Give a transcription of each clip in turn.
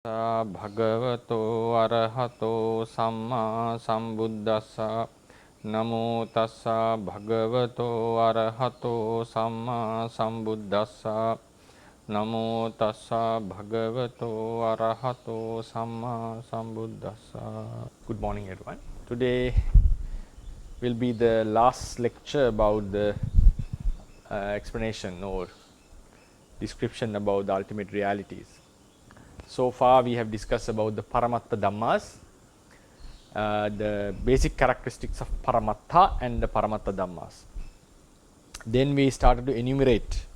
tassa bhagavato arahato samma sambuddhassa. Namo tassa bhagavato arahato samma sambuddhassa. Namo tassa bhagavato arahato samma sambuddhassa. Good morning, everyone. Today will be the last lecture about the explanation or description about the ultimate realities. So far we have discussed about the Paramatthadhammas, the basic characteristics of Paramattha and the Paramatthadhammas. Then we started to enumerate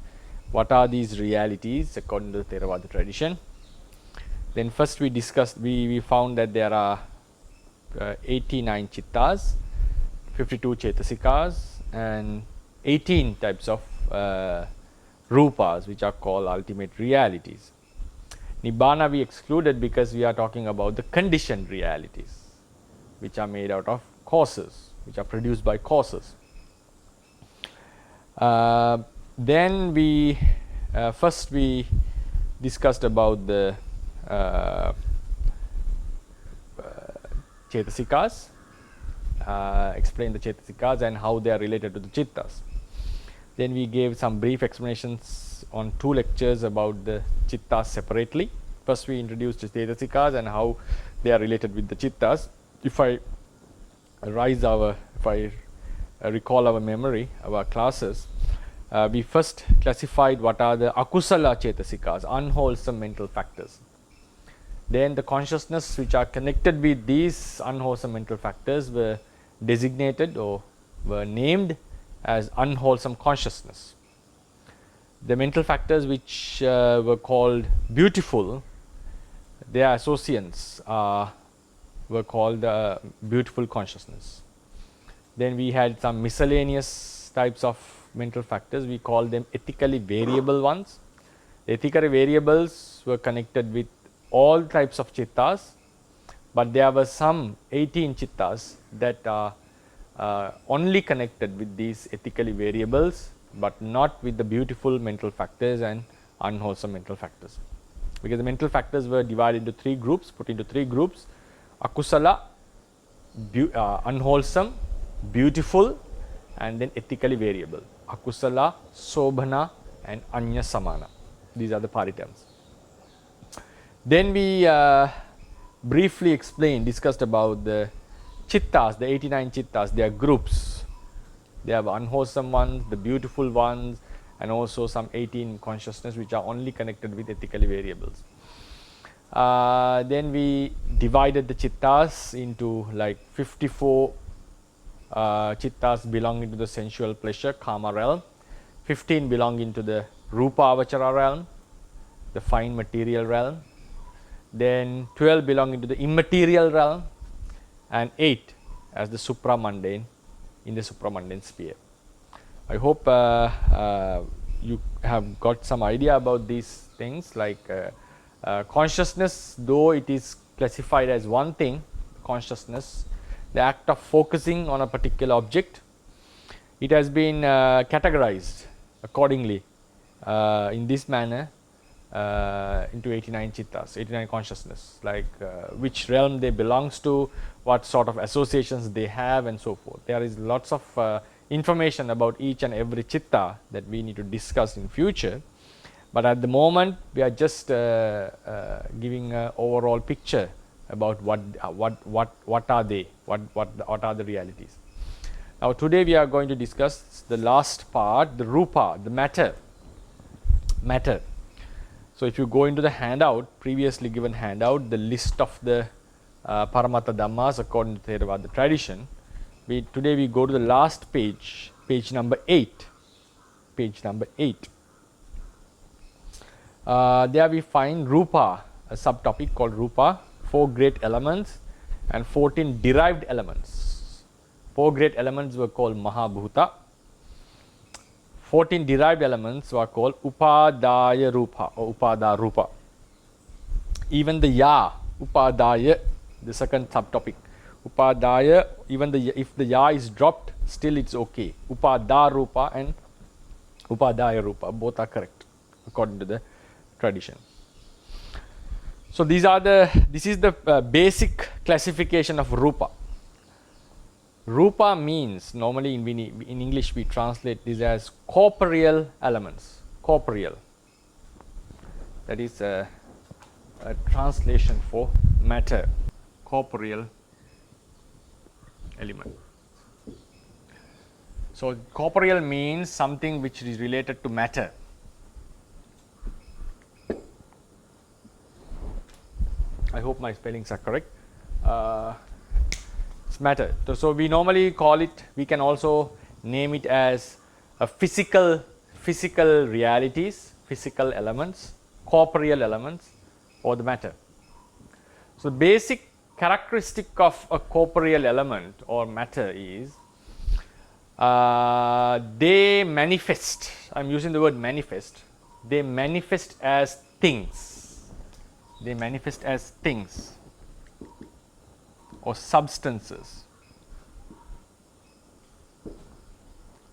what are these realities according to the Theravada tradition. Then first we discussed, we found that there are 89 chittas, 52 chetasikas and 18 types of rupas, which are called ultimate realities. Nibbana we excluded because we are talking about the conditioned realities, which are made out of causes, which are produced by causes. Then we first we discussed about the chetasikas, explained the chetasikas and how they are related to the chittas. Then we gave some brief explanations on 2 lectures about the chittas separately. First we introduced the chetasikas and how they are related with the chittas. If I recall our memory, our classes, we first classified what are the akusala chetasikas, unwholesome mental factors. Then the consciousness which are connected with these unwholesome mental factors were designated or were named as unwholesome consciousness. The mental factors which were called beautiful, their associates were called beautiful consciousness. Then we had some miscellaneous types of mental factors, we call them ethically variable ones. The ethically variables were connected with all types of chittas, but there were some 18 chittas that are only connected with these ethically variables, but not with the beautiful mental factors and unwholesome mental factors. Because the mental factors were divided into 3 groups, put into 3 groups: akusala, unwholesome, beautiful, and then ethically variable. Akusala, sobhana, and anya samana. These are the pariterms. Then we briefly discussed about the chittas, the 89 chittas. They are groups. They have unwholesome ones, the beautiful ones, and also some 18 consciousness which are only connected with ethically variables. Then we divided the chittas into like 54 chittas belonging to the sensual pleasure, kama realm, 15 belonging to the rupa avachara realm, the fine material realm, then 12 belonging to the immaterial realm, and 8 as the supramundane in the supramundane sphere. I hope you have got some idea about these things, like consciousness, though it is classified as one thing, consciousness, the act of focusing on a particular object, it has been categorized accordingly in this manner into 89 chittas, 89 consciousness, like which realm they belongs to, what sort of associations they have, and so forth. There is lots of information about each and every chitta that we need to discuss in future, but at the moment we are just giving an overall picture about what are they, what are the realities. Now today we are going to discuss the last part, the rupa, the matter. So if you go into the handout, previously given handout, the list of the Paramatthadhammas according to Theravada tradition, today we go to the last page, page number 8. There we find rupa, a subtopic called rupa, 4 great elements and 14 derived elements. 4 great elements were called mahabhuta. 14 derived elements were called upadaya rupa or upada rupa. Even the ya, upadaya, the second subtopic, upadaya, even if the ya is dropped, still it's okay. Upada rupa and upadaya rupa, both are correct according to the tradition. So this is the basic classification of Rupa. Rupa means, normally in English we translate this as corporeal elements. Corporeal. That is a translation for matter. Corporeal element. So corporeal means something which is related to matter. I hope my spellings are correct. It's matter. So we normally call it, we can also name it as a physical realities, physical elements, corporeal elements, or the matter. So basic characteristic of a corporeal element or matter is they manifest. I'm using the word manifest. They manifest as things. They manifest as things or substances.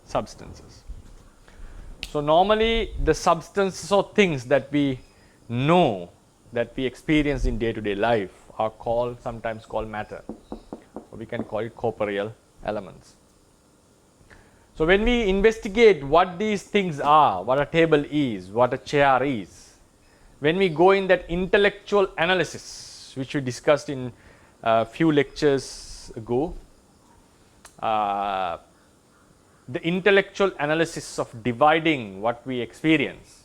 Substances. So normally the substances or things that we know, that we experience in day-to-day life are sometimes called matter. Or we can call it corporeal elements. So when we investigate what these things are, what a table is, what a chair is, when we go in that intellectual analysis, which we discussed in a few lectures ago, the intellectual analysis of dividing what we experience.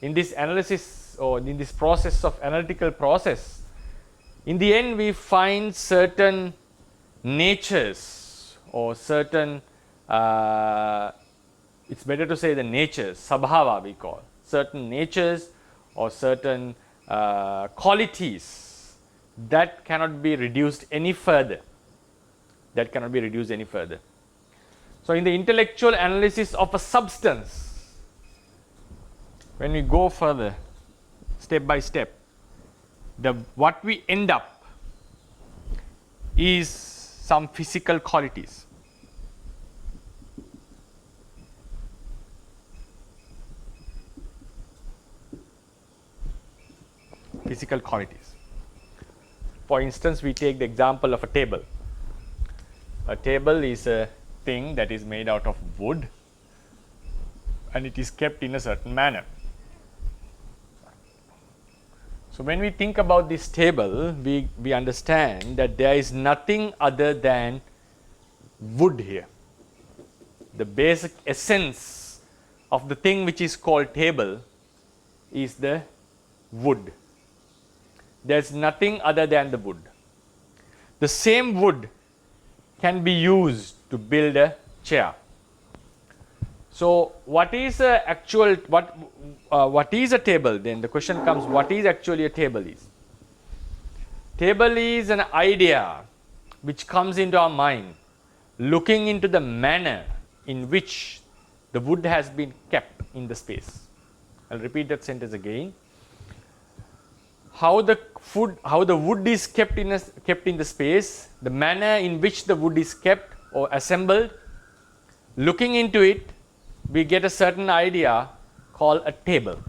In this analysis or in this process of analytical process, in the end we find certain natures or certain, it's better to say the natures, sabhava we call, certain natures or certain qualities that cannot be reduced any further. That cannot be reduced any further. So in the intellectual analysis of a substance, when we go further, step by step, what we end up is some physical qualities. Physical qualities. For instance, we take the example of a table. A table is a thing that is made out of wood and it is kept in a certain manner. So when we think about this table, we understand that there is nothing other than wood here. The basic essence of the thing which is called table is the wood. There is nothing other than the wood. The same wood can be used to build a chair. So what is a table? Then the question comes, what is actually a table is? Table is an idea which comes into our mind looking into the manner in which the wood has been kept in the space. I'll repeat that sentence again. How the wood is kept in the space, the manner in which the wood is kept or assembled, looking into it, we get a certain idea called a table.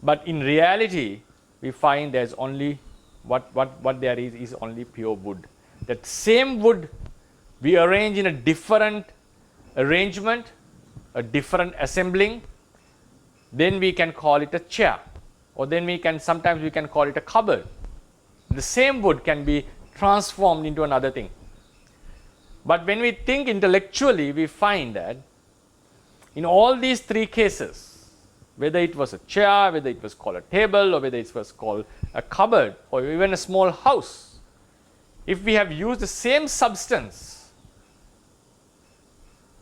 But in reality, we find there's only what there is only pure wood. That same wood we arrange in a different arrangement, a different assembling, then we can call it a chair. Or then sometimes we can call it a cupboard. The same wood can be transformed into another thing. But when we think intellectually, we find that in all these three cases, whether it was a chair, whether it was called a table, or whether it was called a cupboard, or even a small house, if we have used the same substance,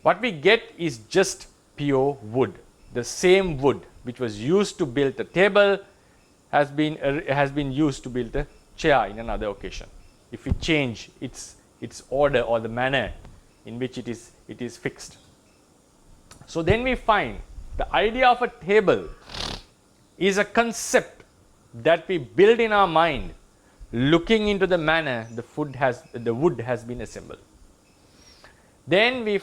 what we get is just pure wood. The same wood which was used to build a table has been used to build a chair in another occasion. If we change its order or the manner in which it is fixed. So then we find the idea of a table is a concept that we build in our mind looking into the manner the wood has been assembled. Then we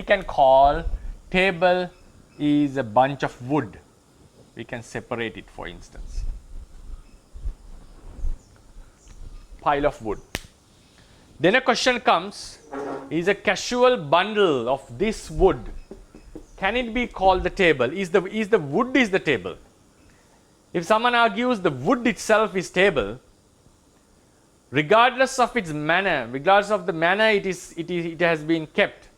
can call table is a bunch of wood We can separate it, for instance. Pile of wood. Then a question comes, is a casual bundle of this wood, can it be called the table? Is the wood is the table? If someone argues the wood itself is table, regardless of its manner, regardless of the manner it has been kept,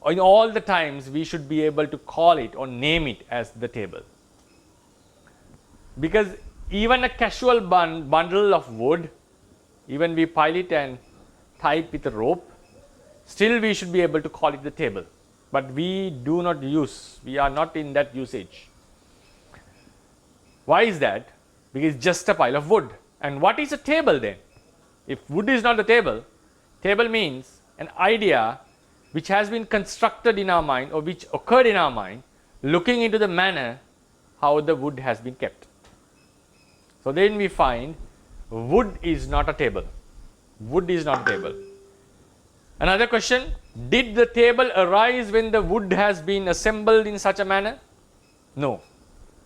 in all the times we should be able to call it or name it as the table. Because even a casual bundle of wood, even we pile it and tie it with a rope, still we should be able to call it the table. But we do not use, we are not in that usage. Why is that? Because it's just a pile of wood. And what is a table then? If wood is not the table, table means an idea which has been constructed in our mind or which occurred in our mind, looking into the manner how the wood has been kept. So then we find wood is not a table. Wood is not a table. Another question, did the table arise when the wood has been assembled in such a manner? No.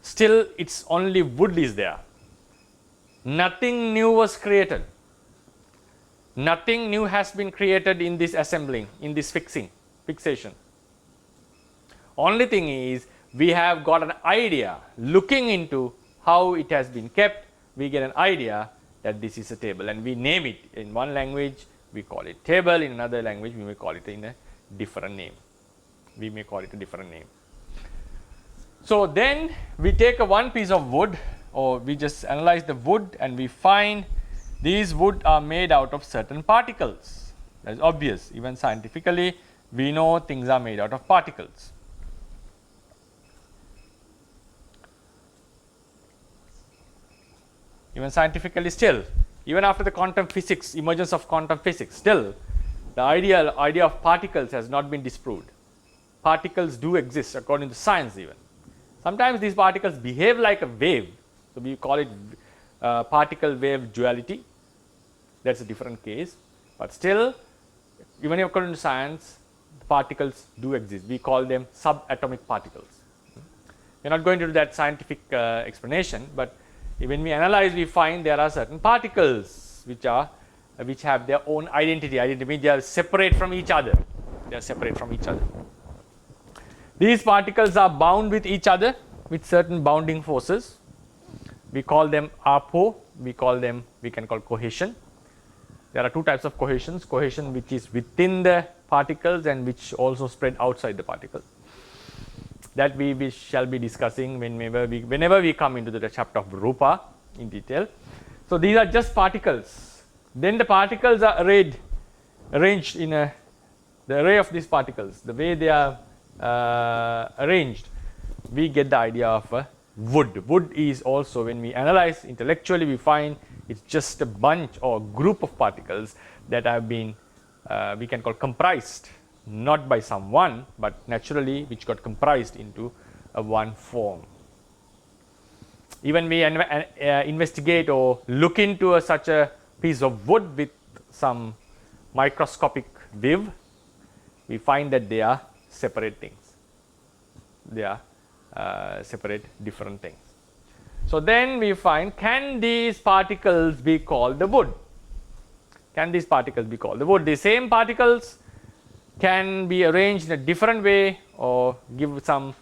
Still, it's only wood is there. Nothing new was created. Nothing new has been created in this assembling, in this fixation. Only thing is, we have got an idea, looking into how it has been kept, we get an idea that this is a table, and we name it. In one language we call it table, in another language we may call it in a different name. We may call it a different name. So then we take one piece of wood, or we just analyze the wood, and we find these wood are made out of certain particles. That's obvious. Even scientifically we know things are made out of particles. Even scientifically still, even after the quantum physics, emergence of quantum physics, still the idea of particles has not been disproved. Particles do exist according to science even. Sometimes these particles behave like a wave, so we call it particle wave duality. That's a different case, but still, even according to science, particles do exist. We call them subatomic particles. We're not going to do that scientific explanation, but when we analyze, we find there are certain particles which have their own identity. Identity means they are separate from each other. They are separate from each other. These particles are bound with each other with certain bounding forces. We call them APO. We can call cohesion. There are two types of cohesions. Cohesion which is within the particles and which also spread outside the particles. That we shall be discussing whenever we come into the chapter of Rupa in detail. So these are just particles. Then the particles are arranged in the array of these particles. The way they are arranged, we get the idea of a wood. Wood is also, when we analyze intellectually, we find it's just a bunch or group of particles that have been we can call comprised, not by someone, but naturally which got comprised into a one form. Even we investigate or look into such a piece of wood with some microscopic view, we find that they are separate things. They are separate different things. So then we find, can these particles be called the wood? Can these particles be called the wood? The same particles can be arranged in a different way or give some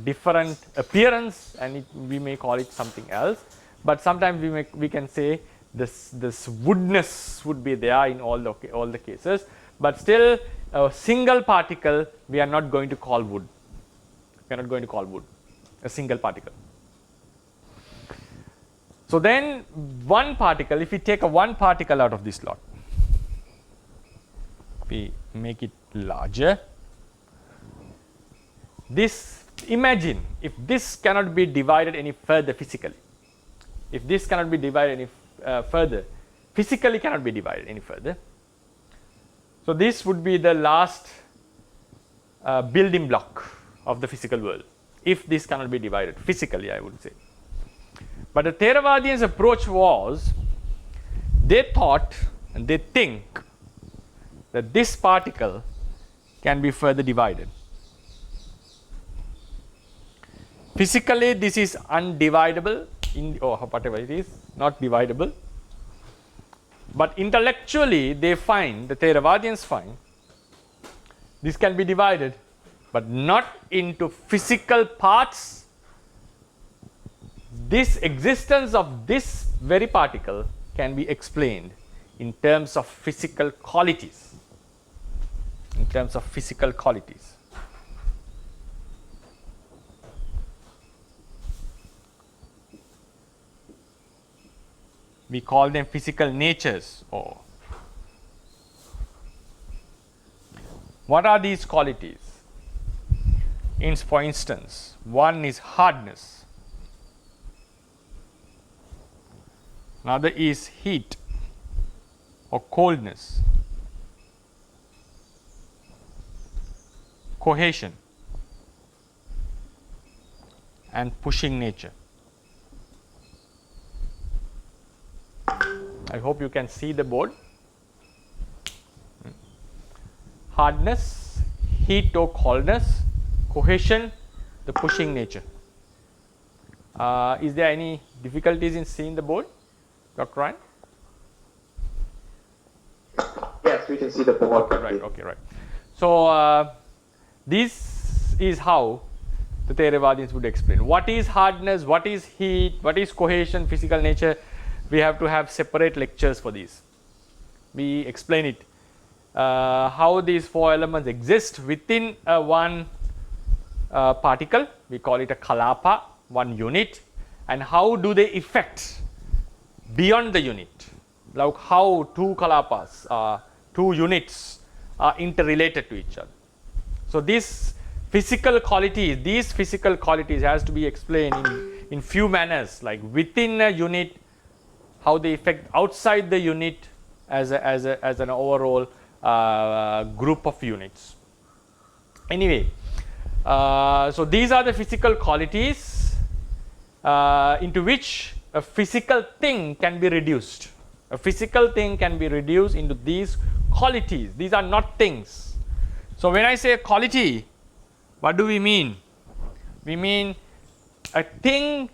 different appearance, and we may call it something else. But sometimes we can say this woodness would be there in all the cases. But still, a single particle we are not going to call wood. We are not going to call wood a single particle. So then, one particle, if we take one particle out of this lot, we make it larger. This, imagine if this cannot be divided any further physically. If this cannot be divided any further, physically cannot be divided any further. So this would be the last building block of the physical world, if this cannot be divided physically, I would say. But the Theravadians' approach was, they thought and they think that this particle can be further divided. Physically, this is undividable, or whatever it is, not dividable. But intellectually, they find, the Theravadians find, this can be divided, but not into physical parts. This existence of this very particle can be explained in terms of physical qualities. In terms of physical qualities. We call them physical natures. Or what are these qualities? For instance, one is hardness, another is heat or coldness, cohesion, and pushing nature. I hope you can see the board. Hardness, heat or coldness, cohesion, the pushing nature. Is there any difficulties in seeing the board, Dr. Ryan? Yes, we can see the board. Okay, right. So, this is how the Theravadians would explain. What is hardness, what is heat, what is cohesion, physical nature? We have to have separate lectures for these. We explain it. How these four elements exist within one particle, we call it a kalapa, one unit, and how do they affect beyond the unit, like how two kalapas, two units are interrelated to each other. So these physical qualities has to be explained in few manners, like within a unit, how they affect outside the unit as an overall group of units. Anyway, so these are the physical qualities into which a physical thing can be reduced. A physical thing can be reduced into these qualities. These are not things. So when I say a quality, what do we mean? We mean a thing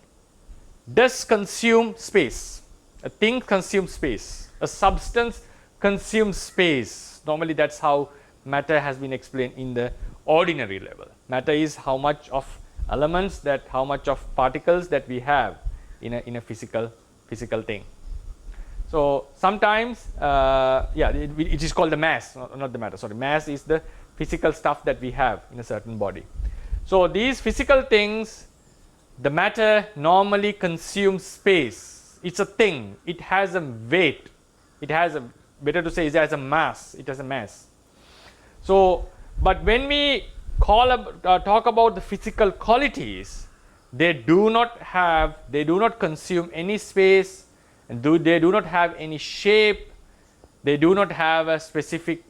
does consume space. A thing consumes space. A substance consumes space. Normally that's how matter has been explained in the ordinary level. Matter is how much of elements, how much of particles that we have in a physical thing. So sometimes, it is called the mass, not the matter. Sorry, mass is the physical stuff that we have in a certain body. So these physical things, the matter normally consumes space. It's a thing. It has a weight. It has a, better to say, it has a mass. It has a mass. So, but when we talk about the physical qualities, they do not consume any space, and they do not have any shape. They do not have a specific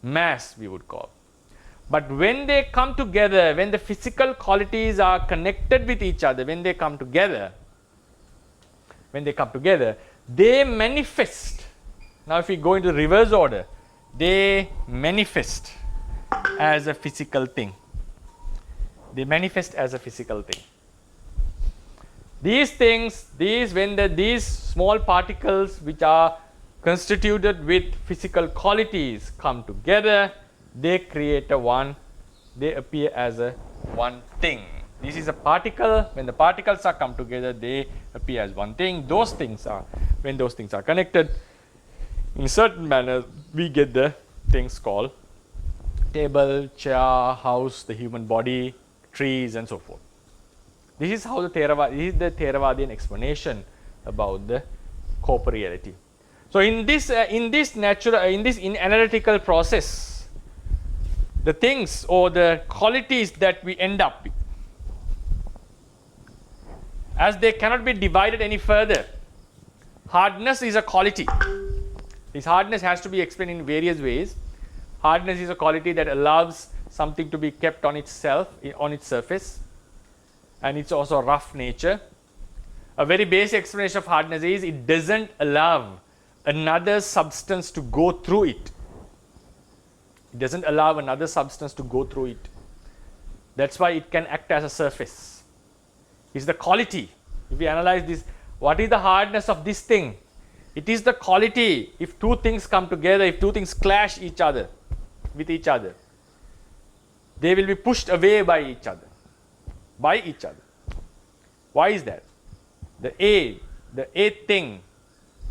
mass, we would call. But when they come together, when the physical qualities are connected with each other, when they come together, they manifest. Now if we go into reverse order, they manifest as a physical thing. They manifest as a physical thing. These things, these small particles which are constituted with physical qualities come together, they create they appear as a one thing. This is a particle. When the particles are come together, they appear as one thing. Those things are, when those things are connected, in certain manner, we get the things called table, chair, house, the human body, trees, and so forth. This is how this is the Theravadian explanation about the corporeality. So in this analytical process, the things or the qualities that we end up with, as they cannot be divided any further, hardness is a quality. This hardness has to be explained in various ways. Hardness is a quality that allows something to be kept on itself, on its surface, and it's also a rough nature. A very basic explanation of hardness is it doesn't allow another substance to go through it. It doesn't allow another substance to go through it. That's why it can act as a surface. It's the quality. If we analyze this, what is the hardness of this thing? It is the quality. If two things come together, if two things clash with each other, they will be pushed away by each other. Why is that? The A thing,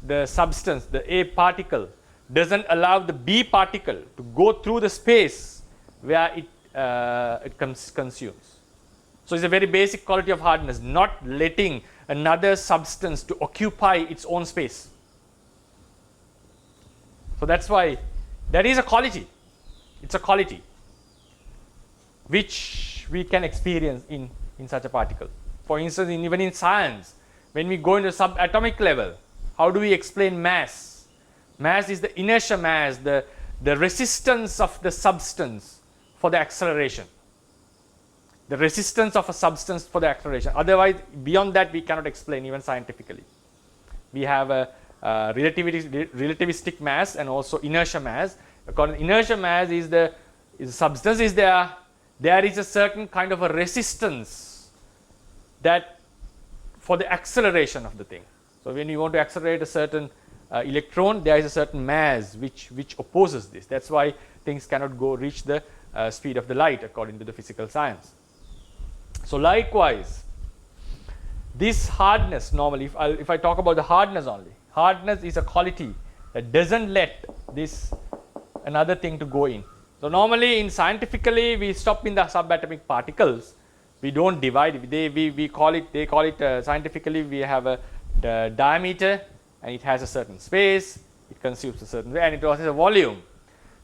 the substance, the A particle doesn't allow the B particle to go through the space where it consumes. So it's a very basic quality of hardness, not letting another substance to occupy its own space. So that's why that is a quality. It's a quality which we can experience in such a particle. For instance, even in science, when we go into subatomic level, how do we explain mass? Mass is the inertia mass, the resistance of the substance for the acceleration. The resistance of a substance for the acceleration. Otherwise, beyond that, we cannot explain even scientifically. We have a relativistic mass and also inertia mass. According to inertia mass is the substance is there. There is a certain kind of a resistance that for the acceleration of the thing. So when you want to accelerate a certain electron, there is a certain mass which opposes this. That's why things cannot reach the speed of the light according to the physical science. So likewise, this hardness normally, if I talk about the hardness only, hardness is a quality that doesn't let this another thing to go in. So normally scientifically we stop in the subatomic particles. We don't divide it. They call it scientifically we have the diameter and it has a certain space, it consumes a certain way and it also has a volume.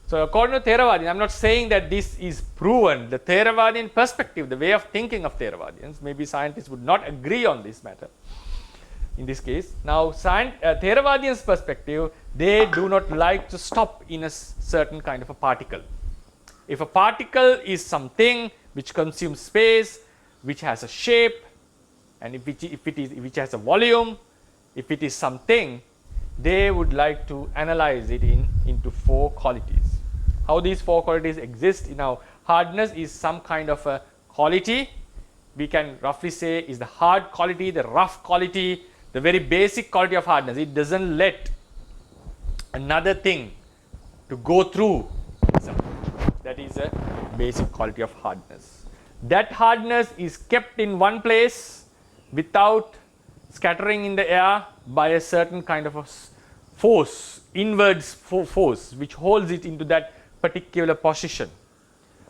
So according to Theravada, I'm not saying that this is proven. The Theravadian perspective, the way of thinking of Theravadians, maybe scientists would not agree on this matter in this case. Now Theravadians' perspective, they do not like to stop in a certain kind of a particle. If a particle is something which consumes space, which has a shape, and which has a volume, if it is something, they would like to analyze it into four qualities. How these four qualities exist in our hardness is some kind of a quality. We can roughly say is the hard quality, the rough quality, the very basic quality of hardness. It doesn't let another thing to go through. That is a basic quality of hardness. That hardness is kept in one place without scattering in the air by a certain kind of a force, inward force, which holds it into that particular position.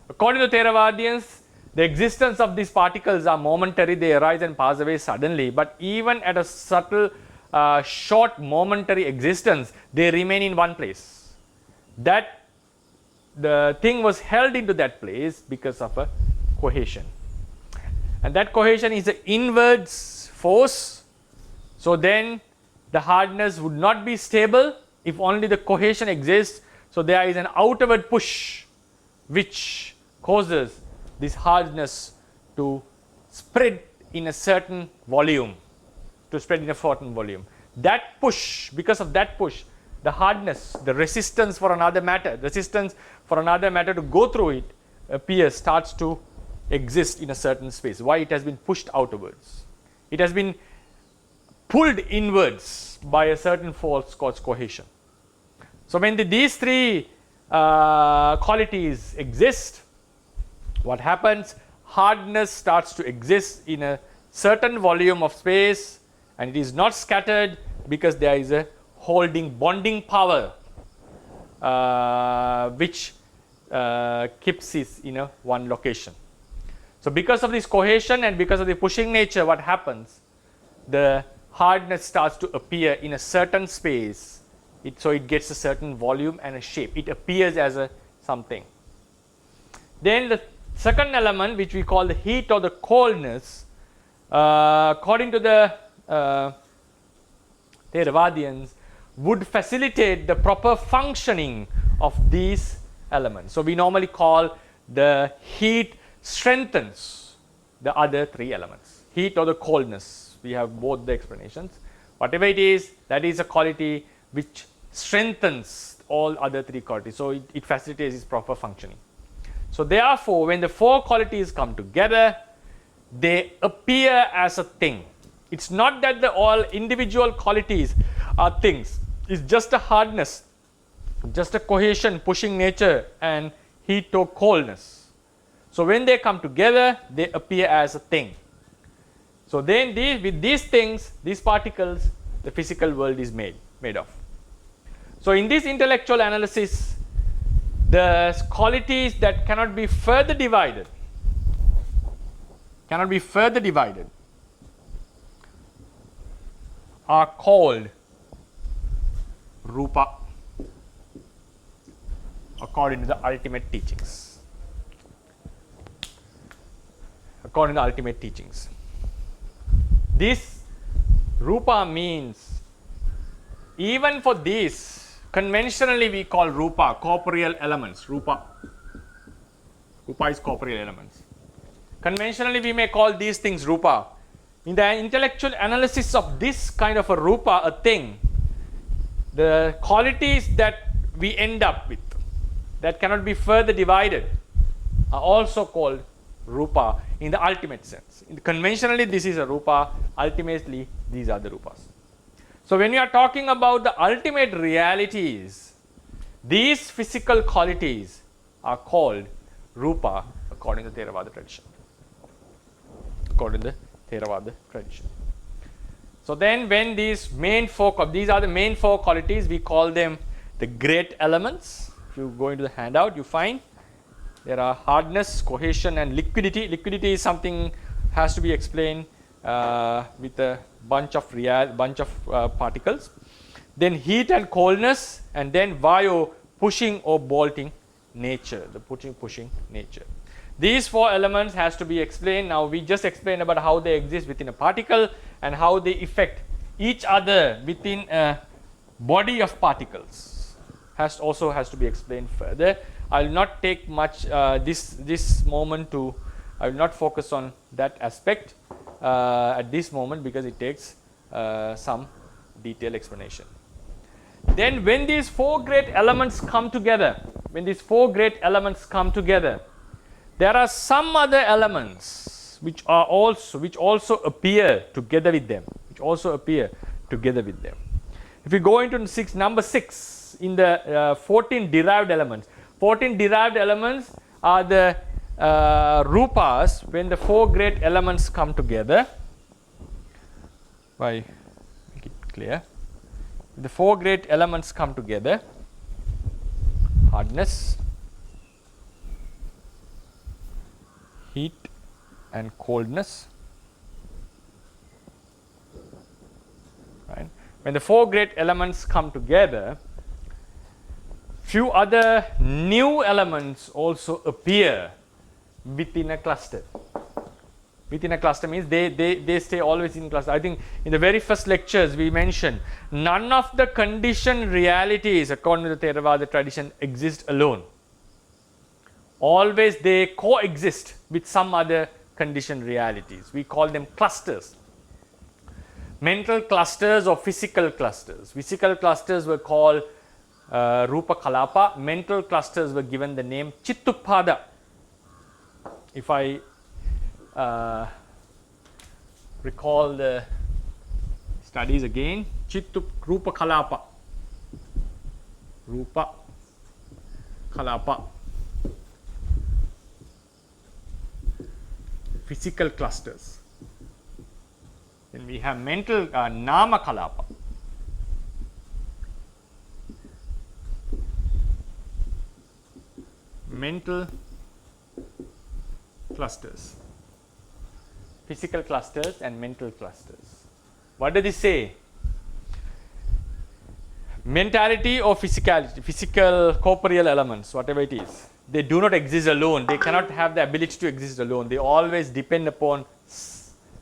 According to Theravadians, the existence of these particles are momentary, they arise and pass away suddenly, but even at a subtle, short momentary existence, they remain in one place. That the thing was held into that place because of a cohesion. And that cohesion is an inward force. So then the hardness would not be stable if only the cohesion exists. So there is an outward push which causes this hardness to spread in a certain volume. That push, because of that push, the hardness, the resistance for another matter to go through it starts to exist in a certain space. Why? It has been pushed outwards. It has been pulled inwards by a certain force called cohesion. So when these three qualities exist, what happens? Hardness starts to exist in a certain volume of space and it is not scattered because there is a bonding power which keeps it in one location. So because of this cohesion and because of the pushing nature, what happens? The hardness starts to appear in a certain space. So it gets a certain volume and a shape. It appears as a something. Then the second element, which we call the heat or the coldness, according to the Theravadians, would facilitate the proper functioning of these elements. So we normally call the heat strengthens the other three elements. Heat or the coldness. We have both the explanations. Whatever it is, that is a quality which strengthens all other three qualities. So it facilitates its proper functioning. So therefore, when the four qualities come together, they appear as a thing. It's not that the all individual qualities are things. It's just a hardness, just a cohesion, pushing nature, and heat or coldness. So when they come together, they appear as a thing. So then with these things, these particles, the physical world is made of. So in this intellectual analysis, the qualities that cannot be further divided are called rupa according to the ultimate teachings. This rupa means, even for these, conventionally we call rupa corporeal elements. Rupa is corporeal elements. Conventionally we may call these things rupa. In the intellectual analysis of this kind of a rupa, a thing, the qualities that we end up with that cannot be further divided are also called rupa in the ultimate sense. Conventionally this is a rupa, ultimately these are the rupas. So when we are talking about the ultimate realities, these physical qualities are called rupa according to Theravada tradition. So then when these main four, these are the main four qualities, we call them the great elements. If you go into the handout, you find there are hardness, cohesion, and liquidity. Liquidity is something has to be explained with a bunch of particles. Then heat and coldness, and then vayu, pushing or bolting nature, the pushing nature. These four elements has to be explained. Now we just explained about how they exist within a particle and how they affect each other within a body of particles. Also has to be explained further. I will not take much this moment to. I will not focus on that aspect at this moment because it takes some detailed explanation. Then when these four great elements come together, there are some other elements which also appear together with them. If we go into number 6 in the 14 derived elements. 14 derived elements are the rupas when the four great elements come together. Why make it clear? The four great elements come together. Hardness, heat and coldness. Right? When the four great elements come together, few other new elements also appear within a cluster. Within a cluster means they stay always in cluster. I think in the very first lectures we mentioned none of the conditioned realities according to the Theravada tradition exist alone. Always they coexist with some other conditioned realities. We call them clusters. Mental clusters or physical clusters. Physical clusters were called Rupa Kalapa. Mental clusters were given the name Chittupada. If I recall the studies again, Rupa Kalapa. Rupa Kalapa. Physical clusters. Then we have mental Nama Kalapa. Mental clusters. Physical clusters and mental clusters. What does this say? Mentality or physicality, physical corporeal elements, whatever it is, they do not exist alone. They cannot have the ability to exist alone. They always depend upon,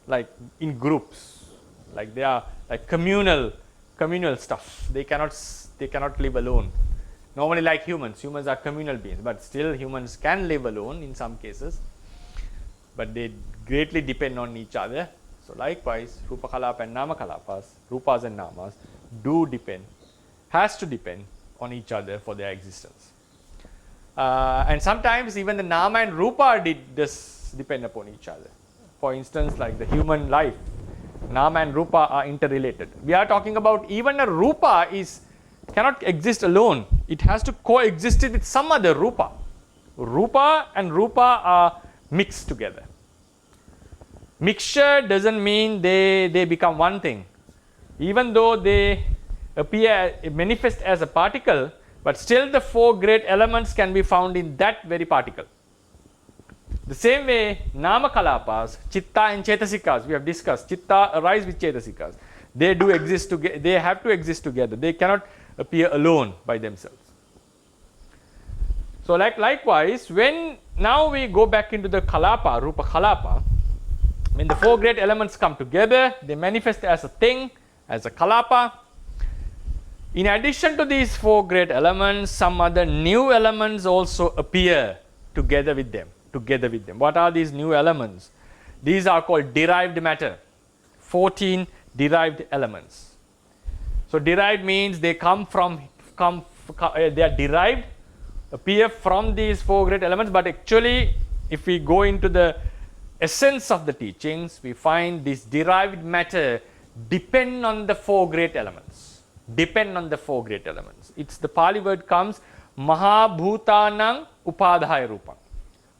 like in groups, like they are like communal stuff. They cannot live alone. Normally, like humans are communal beings, but still humans can live alone in some cases. But they greatly depend on each other. So likewise, Rupa Kalapa and Nama Kalapas, Rupas and Namas has to depend on each other for their existence. And sometimes even the Nama and Rupa does depend upon each other for instance, like the human life, nama and rupa are interrelated. We are talking about even a rupa cannot exist alone. It has to coexist with some other rupa. Rupa and rupa are mixed together. Mixture doesn't mean they become one thing. Even though they manifest as a particle, but still the four great elements can be found in that very particle. The same way, nama kalapas, chitta and chetasikas, we have discussed, chitta arise with chetasikas. They do exist together, they have to exist together. They cannot appear alone by themselves. So likewise, when now we go back into the kalapa, rupa kalapa, when the four great elements come together, they manifest as a thing, as a kalapa. In addition to these four great elements, some other new elements also appear together with them. What are these new elements? These are called derived matter. 14 derived elements. So derived means they they are derived, appear from these four great elements, but actually if we go into the essence of the teachings, we find this derived matter depend on the four great elements. It's the Pali word comes Mahabhutanang Upadhaya Rupam.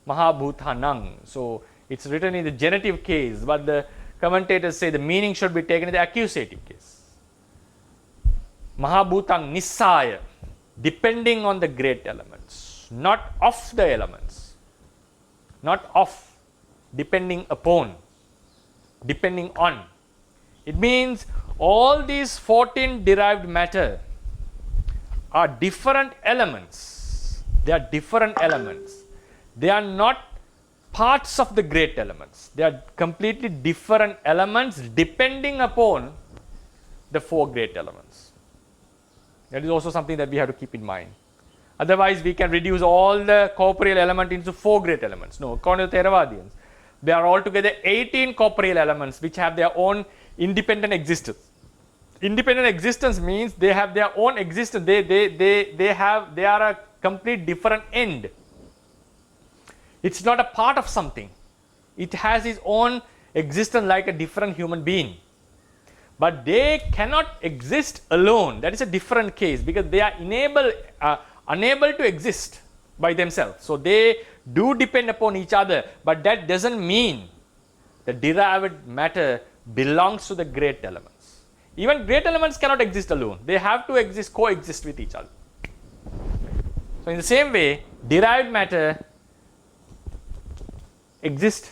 Mahabhutanang. So it's written in the genitive case, but the commentators say the meaning should be taken in the accusative case. Mahabhutang Nissaya, depending on the great elements, not of the elements, not of, depending upon, depending on. It means all these 14 derived matter are different elements. They are different elements. They are not parts of the great elements. They are completely different elements depending upon the four great elements. That is also something that we have to keep in mind. Otherwise, we can reduce all the corporeal element into four great elements. No, according to Theravadians, there are altogether 18 corporeal elements which have their own independent existence. Independent existence means they have their own existence. They are a complete different end. It's not a part of something. It has its own existence like a different human being. But they cannot exist alone. That is a different case because they are unable to exist by themselves. So they do depend upon each other, but that doesn't mean the derived matter belongs to the great elements. Even great elements cannot exist alone. They have to coexist with each other. So in the same way, derived matter exist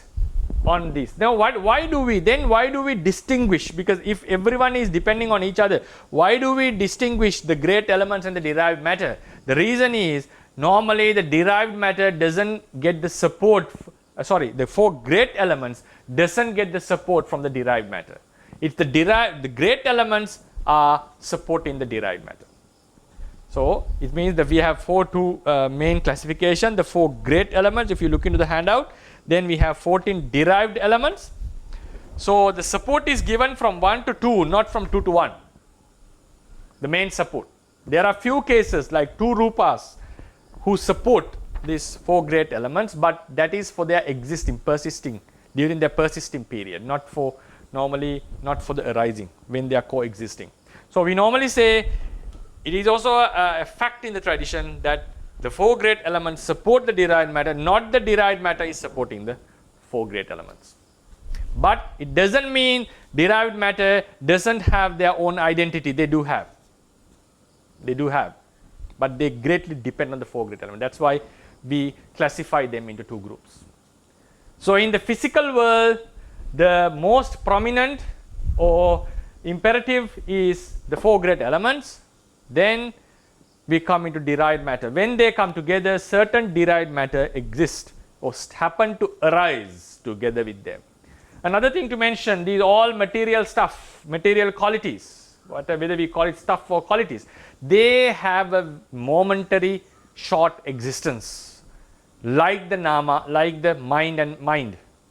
on this. Now why do we distinguish? Because if everyone is depending on each other, why do we distinguish the great elements and the derived matter? The reason is normally the derived matter doesn't get the support, the four great elements doesn't get the support from the derived matter. It's the great elements are supporting the derived matter. So it means that we have two main classification, the four great elements. If you look into the handout, then we have 14 derived elements. So the support is given from 1 to 2, not from 2 to 1. The main support. There are few cases like 2 rupas who support these four great elements, but that is for their persisting during their persisting period, not for the arising when they are coexisting. So we normally say it is also a fact in the tradition that the four great elements support the derived matter, not the derived matter is supporting the four great elements. But it doesn't mean derived matter doesn't have their own identity. They do have. But they greatly depend on the four great elements. That's why we classify them into two groups. So in the physical world, the most prominent or imperative is the four great elements. Then we come into derived matter. When they come together, certain derived matter exist or happen to arise together with them. Another thing to mention, these all material stuff, material qualities, whether we call it stuff or qualities, they have a momentary short existence, like the nama, like the mind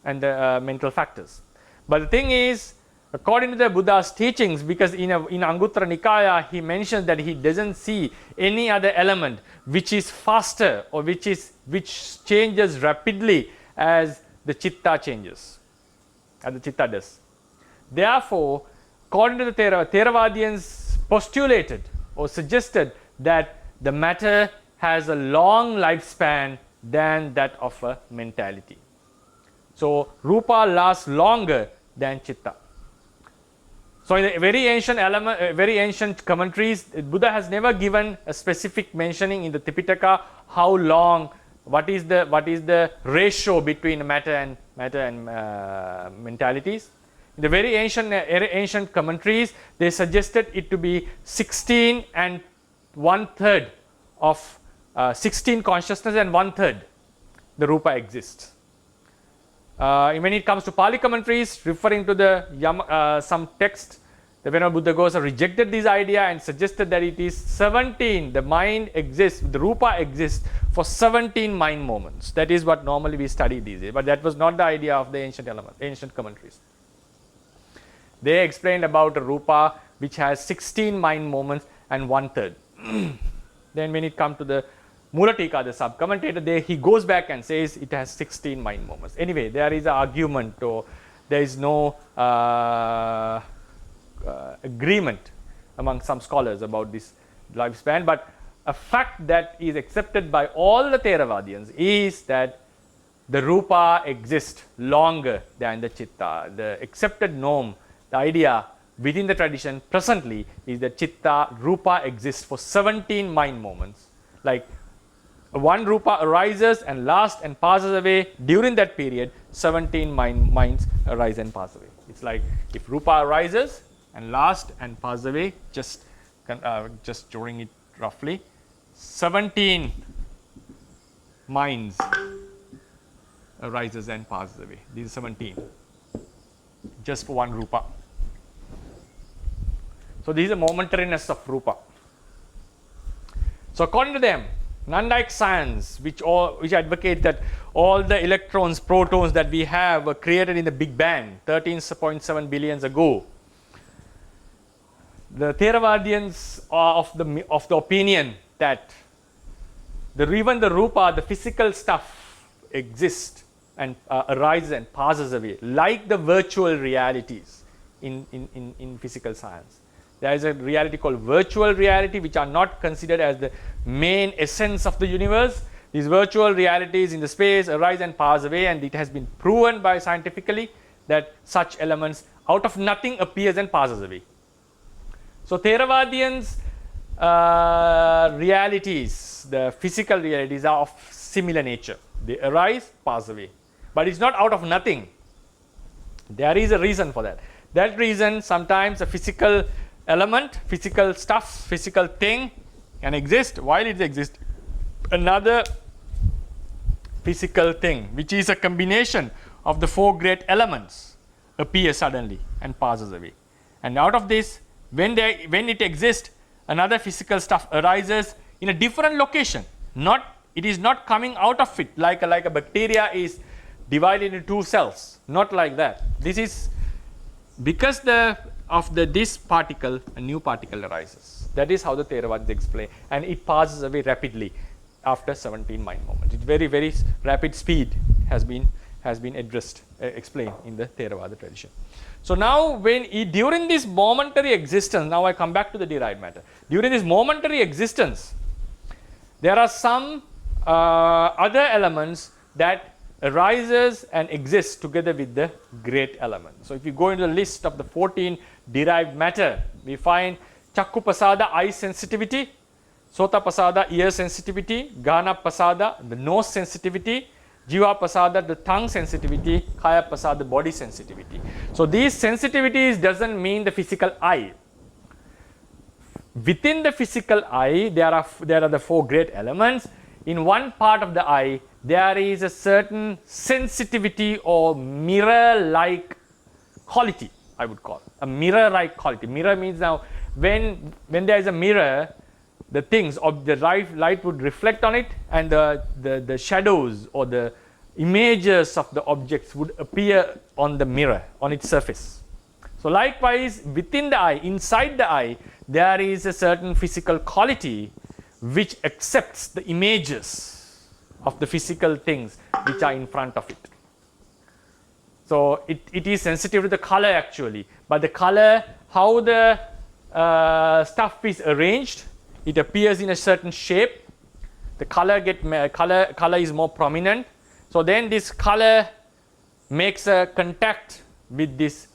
and the mental factors. But the thing is, according to the Buddha's teachings, because in Anguttara Nikaya, he mentions that he doesn't see any other element which is faster or which changes rapidly as the chitta changes. as the chitta does. Therefore, according to the Theravadians postulated or suggested that the matter has a long lifespan than that of a mentality. So, rupa lasts longer than chitta. So, in the very ancient commentaries, Buddha has never given a specific mentioning in the Tipitaka how long, what is the ratio between matter and mentalities. In the very ancient commentaries, they suggested it to be 16 and 1/3 of 16 consciousness and 1/3 the rupa exists. When it comes to Pali commentaries, referring to the some text, the Venerable Buddha rejected this idea and suggested that it is 17. The mind exists, the rupa exists for 17 mind moments. That is what normally we study these days, but that was not the idea of the ancient commentaries. They explained about a rupa which has 16 mind moments and 1/3. Then when it comes to the Mulatika, the sub-commentator, he goes back and says it has 16 mind moments. Anyway, there is an argument, or there is no agreement among some scholars about this lifespan, but a fact that is accepted by all the Theravadians is that the rupa exists longer than the chitta. The accepted norm, the idea within the tradition presently is that chitta, rupa exists for 17 mind moments. Like one rupa arises and lasts and passes away. During that period, 17 minds arise and pass away. It's like if rupa arises and lasts and passes away, just drawing it roughly, 17 minds arises and passes away. These are 17, just for one rupa. So these are momentariness of rupa. So according to them, non-like science, which advocate that all the electrons, protons that we have were created in the Big Bang 13.7 billion ago. The Theravadians are of the opinion that even the rupa, the physical stuff, exists and arises and passes away, like the virtual realities in physical science. There is a reality called virtual reality, which are not considered as the main essence of the universe. These virtual realities in the space arise and pass away, and it has been proven by scientifically that such elements out of nothing appears and passes away. So Theravadians' realities, the physical realities, are of similar nature. They arise, pass away, but it's not out of nothing. There is a reason for that. That reason, sometimes a physical element, physical stuff, physical thing can exist. While it exists, another physical thing, which is a combination of the four great elements, appears suddenly and passes away. And out of this, when it exists, another physical stuff arises in a different location. It is not coming out of it like a bacteria is divided into two cells. Not like that. This is because this particle, a new particle arises. That is how the Theravada explain, and it passes away rapidly after 17 mind moments. It's very, very rapid speed has been explained in the Theravada tradition. So now during this momentary existence, now I come back to the derived matter. During this momentary existence, there are some other elements that arises and exists together with the great element. So if you go into the list of the 14 derived matter, we find Chakku Pasada, eye sensitivity, Sota Pasada, ear sensitivity, Gana Pasada, the nose sensitivity, Jiva Pasada, the tongue sensitivity, Kaya Pasada, body sensitivity. So these sensitivities doesn't mean the physical eye. Within the physical eye, there are the four great elements. In one part of the eye, there is a certain sensitivity or mirror-like quality, I would call a mirror-like quality. Mirror means now when there is a mirror, the things of the light would reflect on it, and the shadows or the images of the objects would appear on the mirror, on its surface. So likewise, within the eye, inside the eye, there is a certain physical quality which accepts the images of the physical things which are in front of it. So it is sensitive to the color actually, but the color, how the stuff is arranged, it appears in a certain shape. The color is more prominent. So then this color makes a contact with this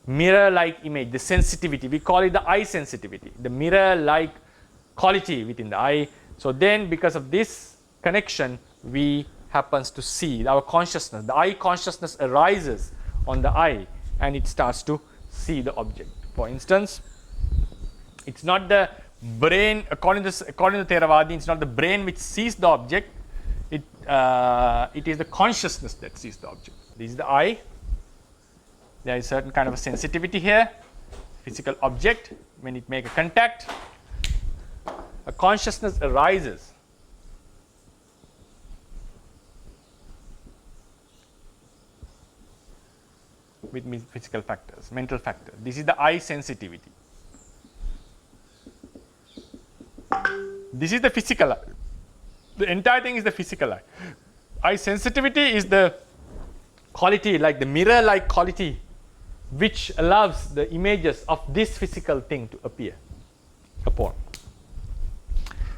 mirror-like image, the sensitivity. We call it the eye sensitivity, the mirror-like quality within the eye. So then because of this connection, we happens to see our consciousness. The eye consciousness arises on the eye and it starts to see the object. For instance, it's not the brain, according to Theravada, it's not the brain which sees the object, it is the consciousness that sees the object. This is the eye. There is certain kind of a sensitivity here. Physical object, when it makes a contact, a consciousness arises. With physical factors, mental factors. This is the eye sensitivity. This is the physical eye. The entire thing is the physical eye. Eye sensitivity is the quality, like the mirror-like quality, which allows the images of this physical thing to appear upon.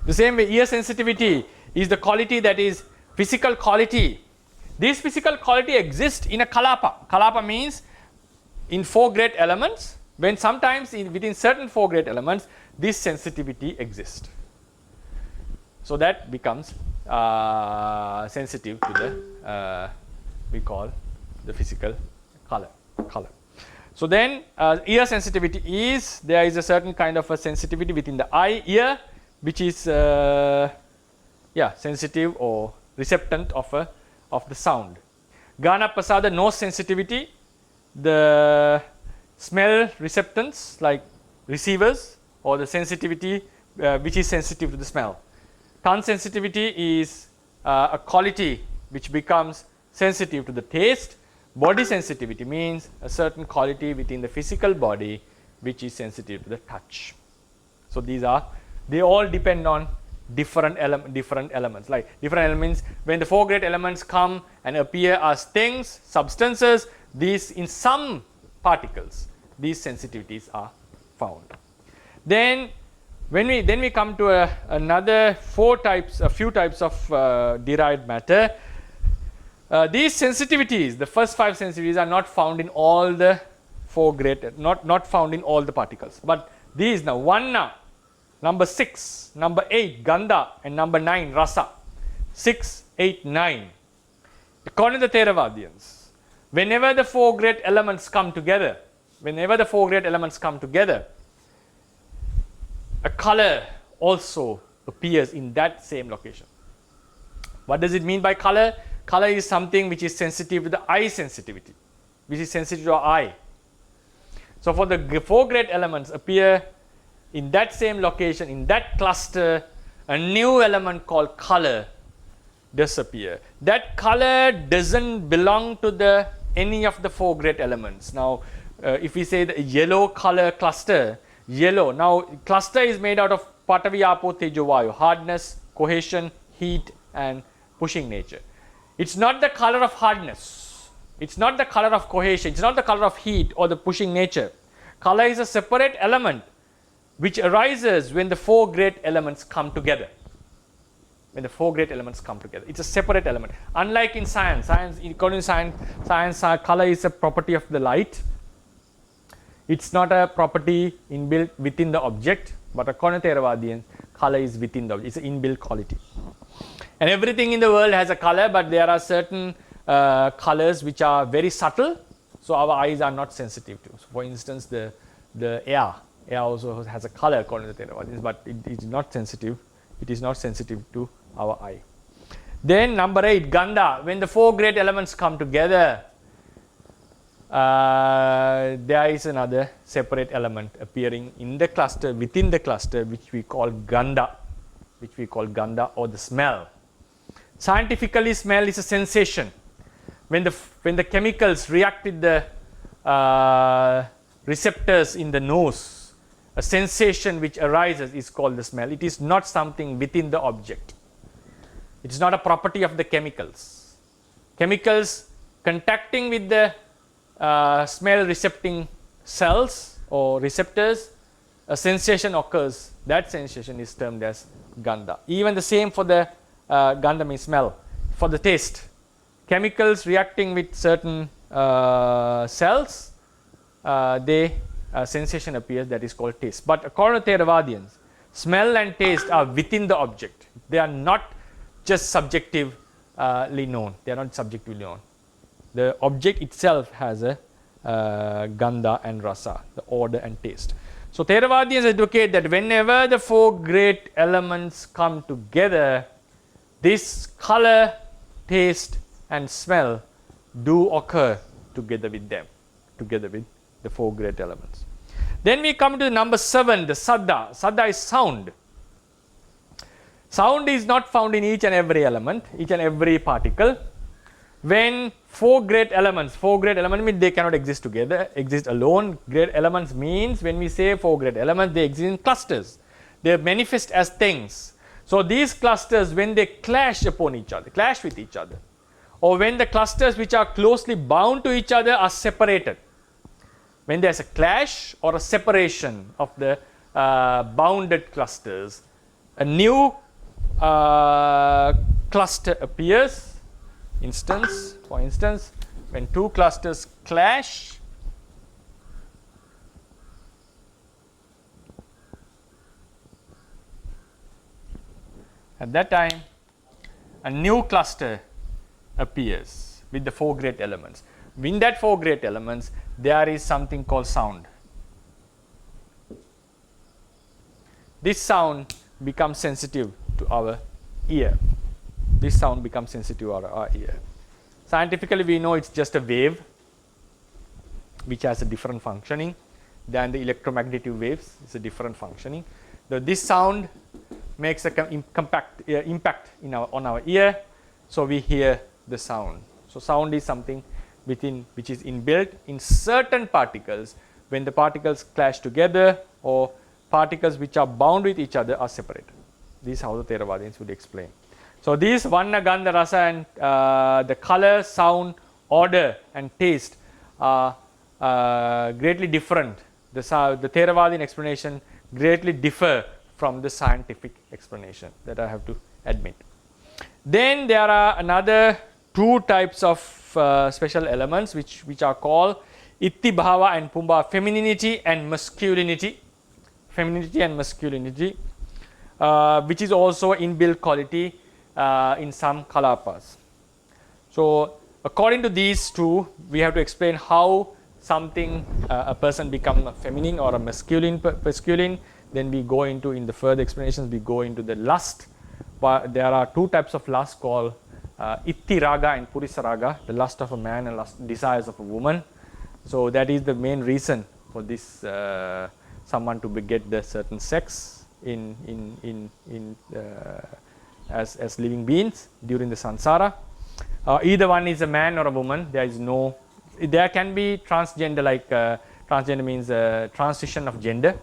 The same way, ear sensitivity is the quality that is physical quality. This physical quality exists in a kalapa. Kalapa means in 4 great elements, when sometimes within certain 4 great elements, this sensitivity exists. So that becomes sensitive to the, we call the physical color. So then ear sensitivity is, there is a certain kind of a sensitivity within the eye, ear, which is sensitive or receptant of the sound. Ghana pasada, nose sensitivity, the smell receptants like receivers, or the sensitivity which is sensitive to the smell. Tongue sensitivity is a quality which becomes sensitive to the taste. Body sensitivity means a certain quality within the physical body which is sensitive to the touch. So they all depend on different elements. Like different elements, when the 4 great elements come and appear as things, substances, these in some particles, these sensitivities are found. Then when we come to another a few types of derived matter. These sensitivities, the first 5 sensitivities, are not found in all the 4 great, not found in all the particles. But these now, 1 now, number 6, number 8, Gandha, and number 9, Rasa. 6, 8, 9. According to the Theravadians, whenever the 4 great elements come together, a color also appears in that same location. What does it mean by color? Color is something which is sensitive to the eye sensitivity, which is sensitive to our eye. So for the 4 great elements appear in that same location, in that cluster, a new element called color does appear. That color doesn't belong to any of the 4 great elements. Now, if we say the yellow color cluster, yellow. Now, cluster is made out of Patavi, Apo, Tejo, Vayu, hardness, cohesion, heat, and pushing nature. It's not the color of hardness. It's not the color of cohesion. It's not the color of heat or the pushing nature. Color is a separate element which arises when the 4 great elements come together. It's a separate element. Unlike in science, according to science, color is a property of the light. It's not a property inbuilt within the object, but according to Theravadians, color is within the object. It's an inbuilt quality. And everything in the world has a color, but there are certain colors which are very subtle, so our eyes are not sensitive to. So for instance, the air also has a color according to Theravadians, but it is not sensitive. It is not sensitive to our eye. Then number 8, Gandha. When the 4 great elements come together, there is another separate element appearing in the cluster, within the cluster, which we call Gandha, or the smell. Scientifically, smell is a sensation. When the chemicals react with the receptors in the nose, a sensation which arises is called the smell. It is not something within the object. It is not a property of the chemicals. Chemicals contacting with the smell recepting cells or receptors, a sensation occurs. That sensation is termed as gandha. Even the same for the gandha means smell. For the taste, chemicals reacting with certain cells, sensation appears, that is called taste. But according to Theravadians, smell and taste are within the object. They are not just subjectively known. They are not subjectively known. The object itself has a gandha and rasa, the odor and taste. So Theravadians advocate that whenever the four great elements come together, this color, taste and smell do occur together with them, together with the four great elements. Then we come to number 7, the saddha. Saddha is sound. Sound is not found in each and every element, each and every particle. When four great elements means they cannot exist together, exist alone. Great elements means when we say four great elements, they exist in clusters. They manifest as things. So these clusters, when they clash upon each other, clash with each other, or when the clusters which are closely bound to each other are separated, when there is a clash or a separation of the bounded clusters, a new cluster appears. For instance, when two clusters clash, at that time a new cluster appears with the four great elements. In that four great elements, there is something called sound. This sound becomes sensitive to our ear. This sound becomes sensitive to our ear. Scientifically, we know it's just a wave which has a different functioning than the electromagnetic waves. It's a different functioning. This sound makes a impact on our ear, so we hear the sound. So sound is something which is inbuilt in certain particles. When the particles clash together, or particles which are bound with each other are separated. This is how the Theravadians would explain. So these Vanna, Gandha, Rasa and the color, sound, odor and taste are greatly different. The Theravadian explanation greatly differ from the scientific explanation, that I have to admit. Then there are another two types of special elements which are called Itti Bhava and Pumbhava, femininity and masculinity. Femininity and masculinity, which is also inbuilt quality in some kalapas. So according to these two, we have to explain how something, a person become a feminine or a masculine. Then we go into, in the further explanations, we go into the lust. But there are two types of lust called Itti Raga and Purisa Raga, the lust of a man and lust, desires of a woman. So that is the main reason for this someone to get the certain sex as living beings during the samsara. Either one is a man or a woman. There can be transgender, like transgender means transition of gender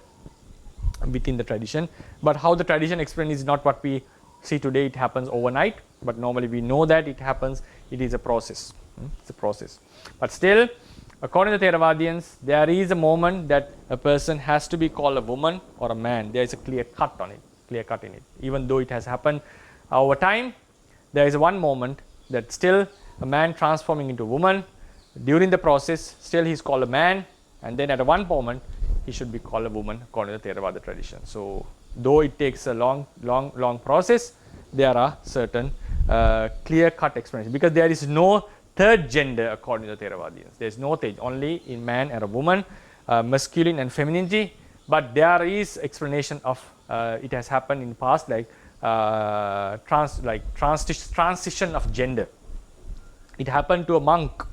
within the tradition. But how the tradition explains is not what we see today. It happens overnight, but normally we know that it happens. It is a process. It's a process. But still, according to Theravadians, there is a moment that a person has to be called a woman or a man. There is a clear cut in it. Even though it has happened over time, there is one moment that still a man transforming into a woman. During the process, still he is called a man, and then at one moment he should be called a woman according to the Theravada tradition. So though it takes a long process, there are certain clear-cut explanations, because there is no third gender according to the Theravadians. There is no third, only in man and a woman, masculine and femininity. But there is explanation of it has happened in the past, like transition of gender. It happened to a monk,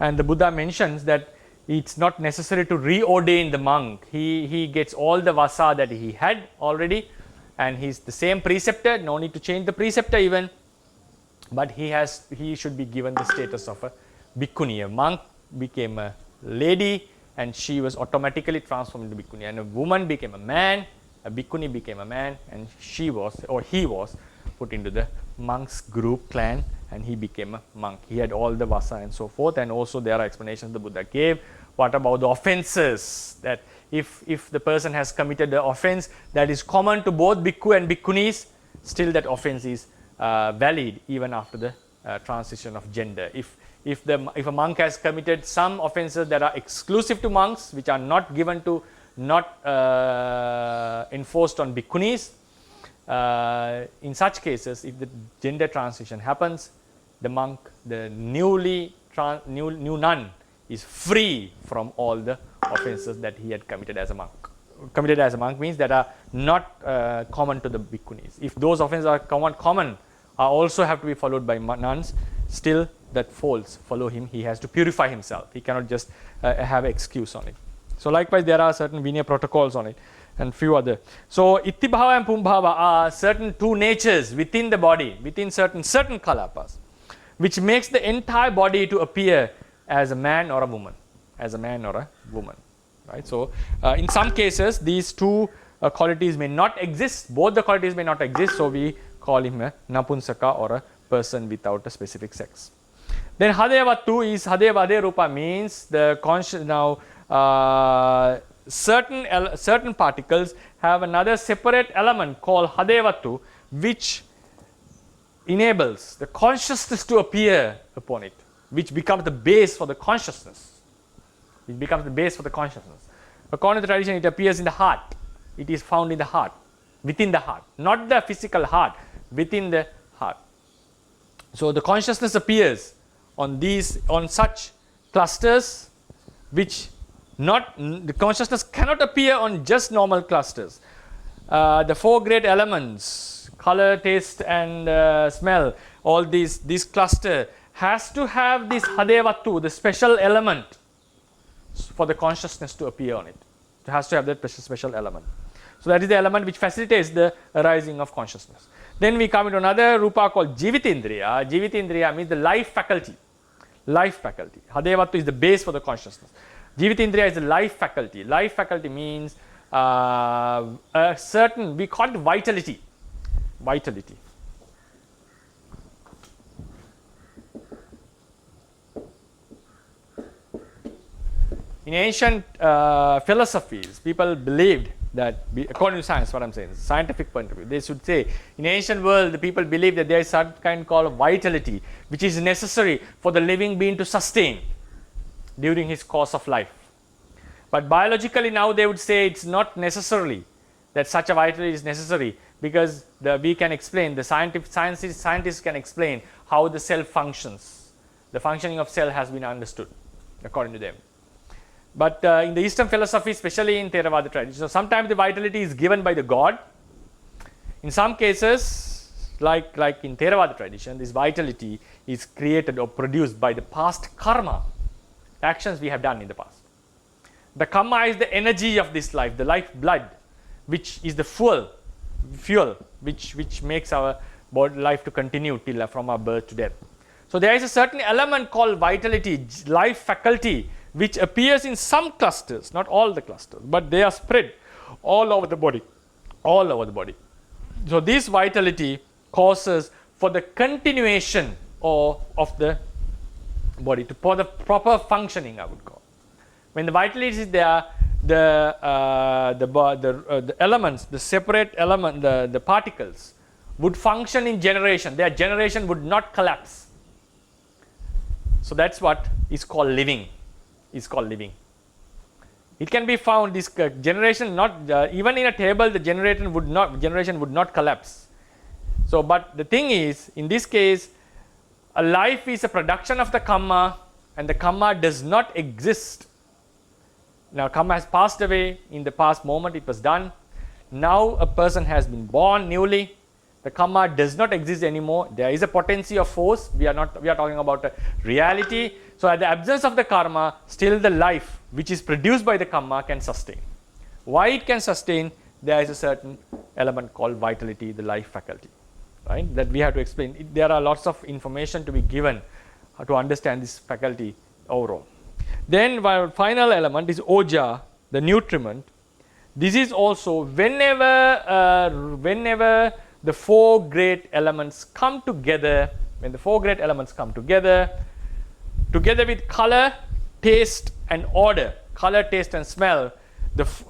and the Buddha mentions that it's not necessary to reordain the monk. He gets all the vasa that he had already, and he's the same preceptor. No need to change the preceptor even. But he should be given the status of a bhikkhuni. A monk became a lady, and she was automatically transformed into bhikkhuni. And a woman became a man, a bhikkhuni became a man, and he was put into the monk's group, clan, and he became a monk. He had all the vasa and so forth, and also there are explanations the Buddha gave. What about the offenses? That if the person has committed the offense that is common to both bhikkhu and bhikkhunis, still that offense is valid even after the transition of gender. If a monk has committed some offenses that are exclusive to monks, which are not given to, not enforced on bhikkhunis, in such cases, if the gender transition happens, the monk, the new nun, is free from all the offenses that he had committed as a monk. Committed as a monk means that are not common to the bhikkhunis. If those offenses are common, also have to be followed by nuns, still that falls, follow him. He has to purify himself. He cannot just have excuse on it. So likewise, there are certain Vinaya protocols on it and few other. So Ittibhava and Pumbhava are certain two natures within the body, within certain kalapas, which makes the entire body to appear as a man or a woman, right? So in some cases, these two qualities may not exist. Both the qualities may not exist. So we call him a napunsaka, or a person without a specific sex. Then Hadevattu is Hadevade Rupa, means the conscious. Now certain particles have another separate element called Hadevattu, which enables the consciousness to appear upon it, which becomes the base for the consciousness. According to the tradition, it appears in the heart. It is found in the heart, within the heart, not the physical heart, within the heart. So the consciousness appears on such clusters, which the consciousness cannot appear on just normal clusters. The four great elements, color, taste, and smell, all this cluster has to have this Hadevattu, the special element, for the consciousness to appear on it. It has to have that special element. So that is the element which facilitates the arising of consciousness. Then we come into another rupa called Jivitindriya. Jivitindriya means the life faculty. Hadevattu is the base for the consciousness. Jivitindriya is the life faculty. Life faculty means a certain, we call it vitality. In ancient philosophies, people believed that, according to science, what I'm saying, scientific point of view, they should say, in ancient world, the people believe that there is some kind called vitality, which is necessary for the living being to sustain during his course of life. But biologically now they would say it's not necessarily that such a vitality is necessary, because we can explain, the scientists can explain how the cell functions. The functioning of cell has been understood according to them. But in the Eastern philosophy, especially in Theravada tradition, so sometimes the vitality is given by the God. In some cases, like in Theravada tradition, this vitality is created or produced by the past karma, actions we have done in the past. The karma is the energy of this life, the life blood, which is the fuel which makes our life to continue till from our birth to death. So there is a certain element called vitality, life faculty, which appears in some clusters, not all the clusters, but they are spread all over the body. So this vitality causes for the continuation of the body, for the proper functioning, I would call. When the vitality is there, the elements, the separate element, the particles would function in generation. Their generation would not collapse. So that's what is called living. It can be found, this generation not even in a table, the generation would not collapse. So, but the thing is, in this case, a life is a production of the karma, and the karma does not exist. Now karma has passed away. In the past moment it was done. Now a person has been born newly. The karma does not exist anymore. There is a potency of force. We are talking about a reality. So at the absence of the karma, still the life which is produced by the karma can sustain. Why it can sustain? There is a certain element called vitality, the life faculty, right? That we have to explain. There are lots of information to be given to understand this faculty overall. Then our final element is oja, the nutriment. This is also whenever the four great elements come together, when the four great elements come together with color, taste and order, color, taste and smell,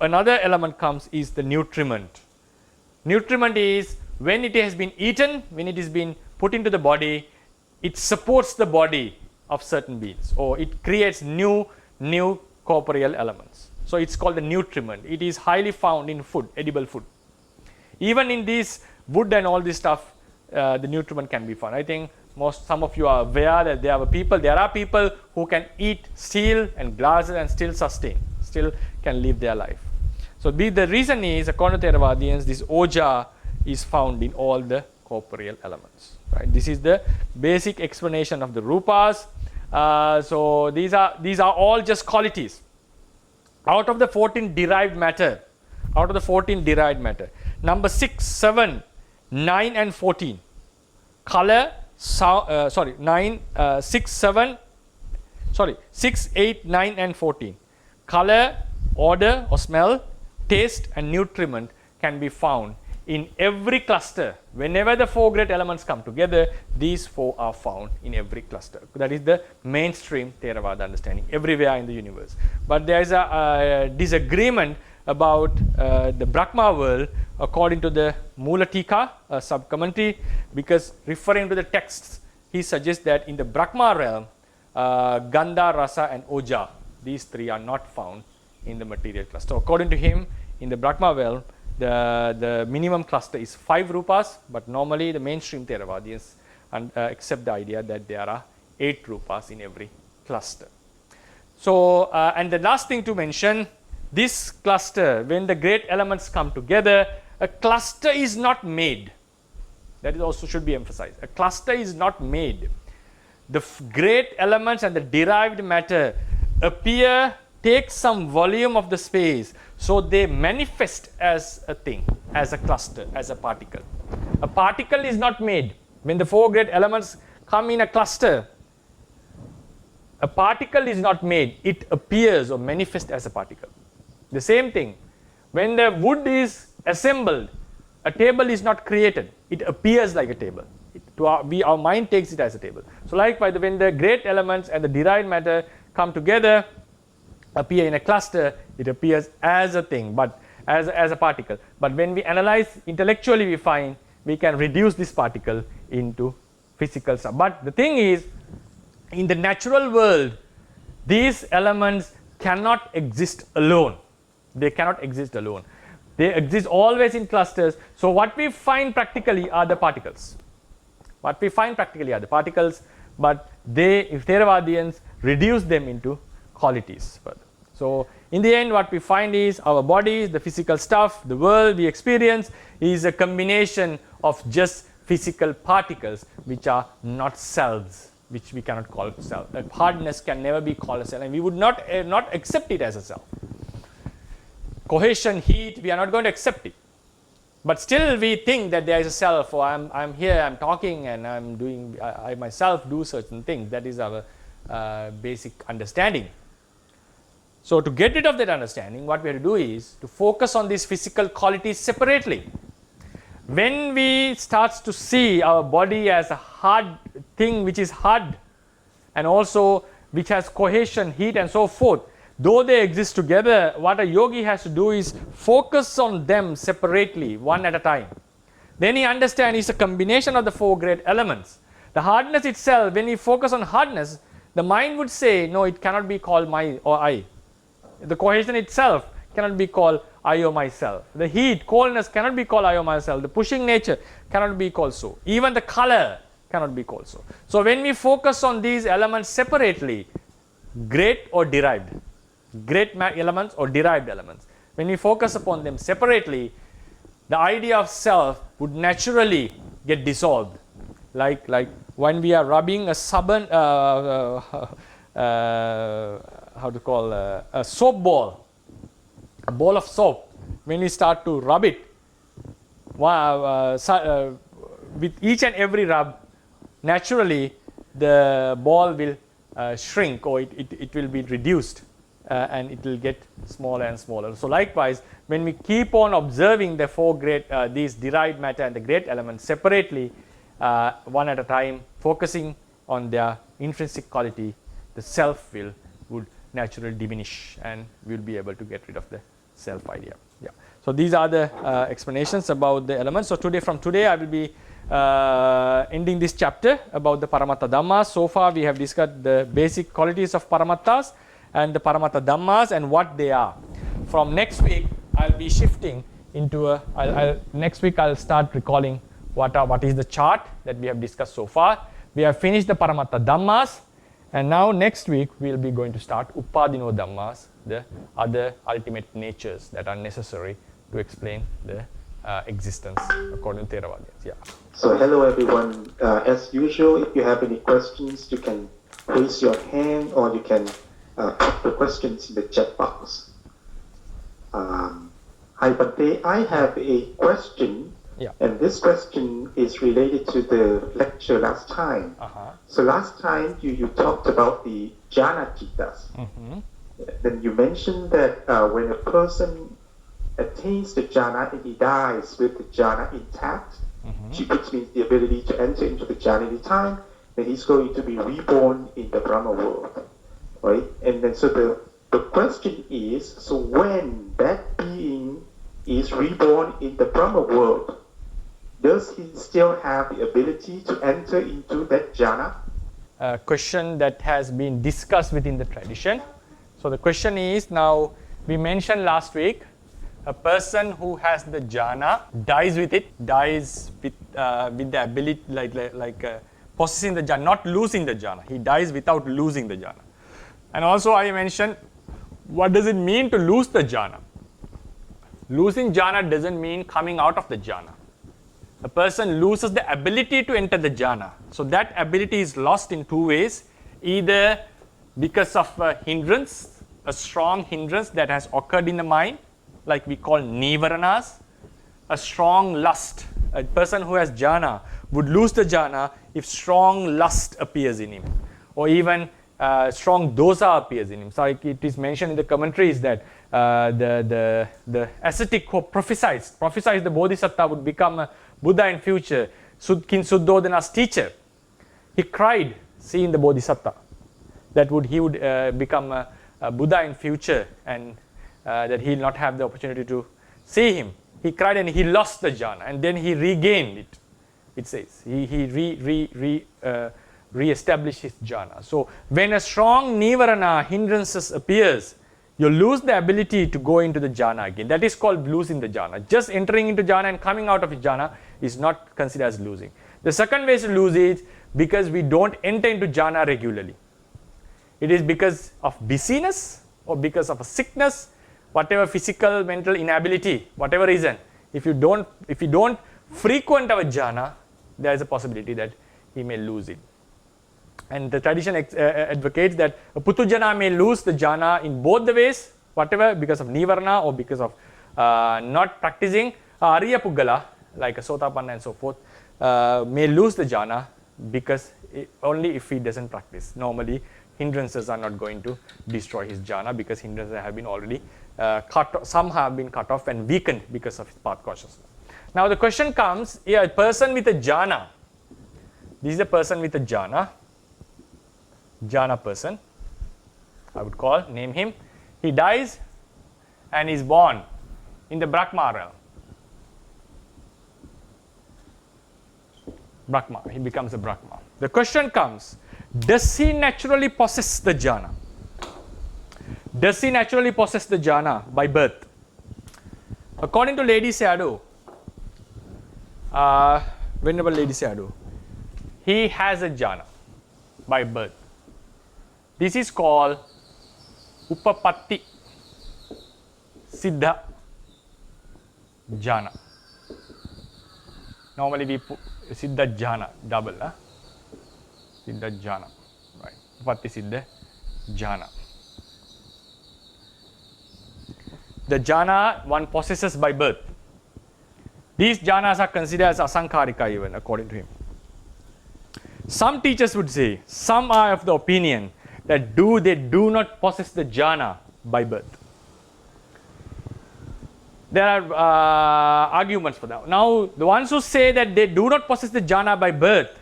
another element comes is the nutriment. Nutriment is when it has been eaten, when it has been put into the body, it supports the body of certain beings, or it creates new corporeal elements. So it's called the nutriment. It is highly found in food, edible food. Even in this wood and all this stuff, the nutriment can be found. I think some of you are aware that there are people who can eat steel and glasses and still sustain, still can live their life. So the reason is, according to Theravadians, this oja is found in all the corporeal elements. Right? This is the basic explanation of the rupas. So these are all just qualities. Out of the 14 derived matter, number 6, 7, 9 and 14, color, 6, 8, 9 and 14, color, order or smell, taste and nutriment can be found in every cluster. Whenever the four great elements come together, these four are found in every cluster. That is the mainstream Theravada understanding everywhere in the universe. But there is a disagreement about the Brahma world according to the Mulatika sub-commentary, because referring to the texts, he suggests that in the Brahma realm, Gandha, Rasa and Oja, these three are not found in the material cluster. According to him, in the Brahma realm, the minimum cluster is 5 rupas, but normally the mainstream Theravadians accept the idea that there are 8 rupas in every cluster. So, and the last thing to mention, this cluster, when the great elements come together, a cluster is not made. That is also should be emphasized. A cluster is not made. The great elements and the derived matter appear, take some volume of the space, so they manifest as a thing, as a cluster, as a particle. A particle is not made. When the four great elements come in a cluster, a particle is not made. It appears or manifests as a particle. The same thing, when the wood is assembled, a table is not created. It appears like a table. Our mind takes it as a table. So likewise, when the great elements and the derived matter come together, appear in a cluster, it appears as a thing, but as a particle. But when we analyze intellectually, we find we can reduce this particle into physical stuff. But the thing is, in the natural world, these elements cannot exist alone. They cannot exist alone. They exist always in clusters. So what we find practically are the particles. But if Theravadians reduce them into qualities further. So in the end, what we find is our bodies, the physical stuff, the world we experience is a combination of just physical particles which are not selves, which we cannot call self. That hardness can never be called a self, and we would not accept it as a self. Cohesion, heat, we are not going to accept it. But still we think that there is a self, or I'm here, I'm talking, and I'm doing, I myself do certain things. That is our basic understanding. So to get rid of that understanding, what we have to do is to focus on these physical qualities separately. When we start to see our body as a hard thing which is hard, and also which has cohesion, heat and so forth, though they exist together, what a yogi has to do is focus on them separately, one at a time. Then he understands it's a combination of the four great elements. The hardness itself, when we focus on hardness, the mind would say, no, it cannot be called my or I. The cohesion itself cannot be called I or myself. The heat, coldness cannot be called I or myself. The pushing nature cannot be called so. Even the color cannot be called so. So when we focus on these elements separately, great or derived, great elements or derived elements, when we focus upon them separately, the idea of self would naturally get dissolved. Like when we are rubbing a stubborn, a soap ball, a ball of soap. When we start to rub it, with each and every rub, naturally the ball will shrink, or it will be reduced. and it will get smaller and smaller. So likewise, when we keep on observing the four great, these derived matter and the great elements separately, one at a time, focusing on their intrinsic quality, the self would naturally diminish, and we'll be able to get rid of the self idea. Yeah. So these are the explanations about the elements. So from today I will be ending this chapter about the Paramatthadhammas. So far we have discussed the basic qualities of Paramatthas and the Paramatthadhammas and what they are. From next week I'll be shifting into next week I'll start recalling what is the chart that we have discussed so far. We have finished the Paramatthadhammas, and now next week we'll be going to start Upadino Dhammas, the other ultimate natures that are necessary to explain the existence according to Theravada. Yeah. So hello everyone. As usual, if you have any questions, you can raise your hand or you can put the questions in the chat box. Hi Bhante, I have a question. Yeah. And this question is related to the lecture last time. So last time you talked about the jhana chittas. Then you mentioned that when a person attains the jhana and he dies with the jhana intact, which means the ability to enter into the jhana any time, then he's going to be reborn in the Brahma world, right? And then so the question is, so when that being is reborn in the Brahma world, does he still have the ability to enter into that jhana? A question that has been discussed within the tradition. So the question is, now we mentioned last week, a person who has the jhana dies with it, dies with the ability, like possessing the jhana, not losing the jhana. He dies without losing the jhana. And also I mentioned, what does it mean to lose the jhana? Losing jhana doesn't mean coming out of the jhana. A person loses the ability to enter the jhana. So that ability is lost in two ways, either because of a hindrance, a strong hindrance that has occurred in the mind, like we call nivaranas, a strong lust. A person who has jhana would lose the jhana if strong lust appears in him, or even strong dosa appears in him. So it is mentioned in the commentaries that the ascetic who prophesies the Bodhisattva would become a Buddha in future, King Suddhodana's teacher. He cried seeing the Bodhisattva, that he would become a Buddha in future, and that he will not have the opportunity to see him. He cried and he lost the jhana, and then he regained it. It says he re-established his jhana. So when a strong nivarana hindrances appears, you lose the ability to go into the jhana again. That is called losing the jhana. Just entering into jhana and coming out of jhana is not considered as losing. The second way to lose is because we don't enter into jhana regularly. It is because of busyness or because of a sickness, whatever physical, mental inability, whatever reason. If you don't frequent our jhana, there is a possibility that he may lose it. And the tradition advocates that a putujana may lose the jhana in both the ways, whatever, because of nivarana or because of not practicing. Ariya Puggala, like a Sotapanna and so forth, may lose the jhana because only if he doesn't practice. Normally, hindrances are not going to destroy his jhana because hindrances have been already some have been cut off and weakened because of his path consciousness. Now the question comes, a person with a jhana, this is a person with a jhana person, I would name him. He dies and is born in the Brahma realm. Brahma, he becomes a Brahma. The question comes, does he naturally possess the jhana? Does he naturally possess the jhana by birth? According to Lady Sayadaw, Venerable Lady Sayadaw, he has a jhana by birth. This is called Upapatti Siddha Jhana. Normally we put Siddha Jhana, double. Siddha Jhana, right? Upapatti Siddha Jhana. The jhana one possesses by birth. These jhanas are considered as asankarika even, according to him. Some teachers would say, some are of the opinion that they do not possess the jhana by birth. There are arguments for that. Now, the ones who say that they do not possess the jhana by birth,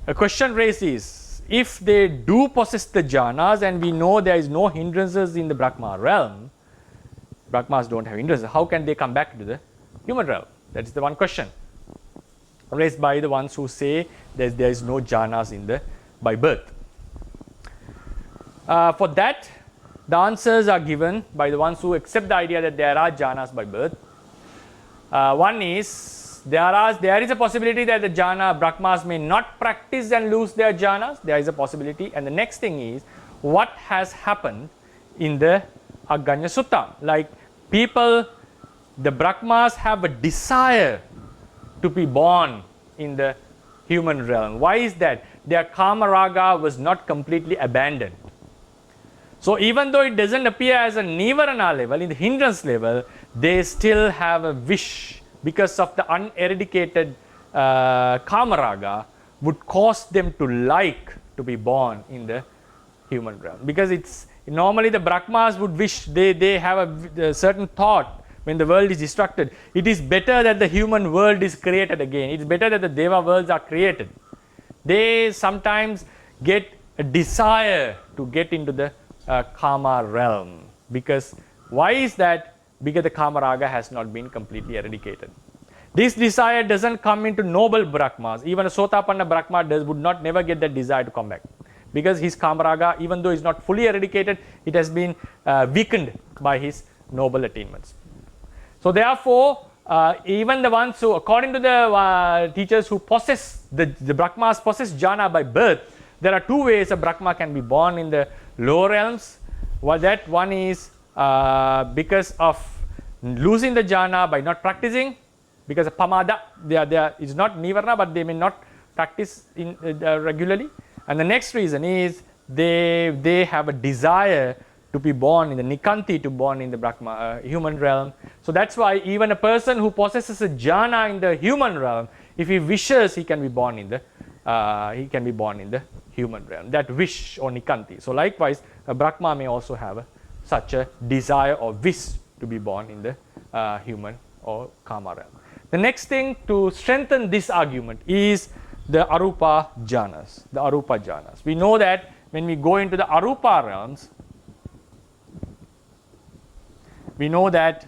a question raised is, if they do possess the jhanas and we know there is no hindrances in the Brahma realm, Brahmas don't have hindrances, how can they come back to the human realm? That is the one question raised by the ones who say that there is no jhanas in the by birth. For that, the answers are given by the ones who accept the idea that there are jhanas by birth. One is, there is a possibility that the jhana Brahmas may not practice and lose their jhanas. There is a possibility. And the next thing is, what has happened in the Aganya Sutta? Like people, the Brahmas have a desire to be born in the human realm. Why is that? Their Kama Raga was not completely abandoned. So even though it doesn't appear as a Nivarana level, in the hindrance level, they still have a wish, because of the uneradicated Kama Raga would cause them to like to be born in the human realm. Because it's normally the Brahmas would wish, they have a certain thought when the world is destructed. It is better that the human world is created again. It's better that the Deva worlds are created. They sometimes get a desire to get into the Kama realm. Because why is that? Because the Kama Raga has not been completely eradicated. This desire doesn't come into noble Brahmas. Even a Sotapanna Brahma would not never get that desire to come back. Because his Kama Raga, even though it's not fully eradicated, it has been weakened by his noble attainments. So therefore, even the ones who, according to the teachers who possess, the Brahmas possess jhana by birth, there are two ways a Brahma can be born in the lower realms. That one is because of losing the jhana by not practicing, because of pamada, it's not nivarna, but they may not practice regularly. And the next reason is they have a desire to be born in the nikanti, to born in the Brahma human realm. So that's why even a person who possesses a jhana in the human realm, if he wishes, he can be born in the human realm. That wish or nikanti. So likewise, a Brahma may also have such a desire or wish to be born in the human or Kama realm. The next thing to strengthen this argument is the Arupa Janas. The Arupa Janas. We know that when we go into the Arupa realms, we know that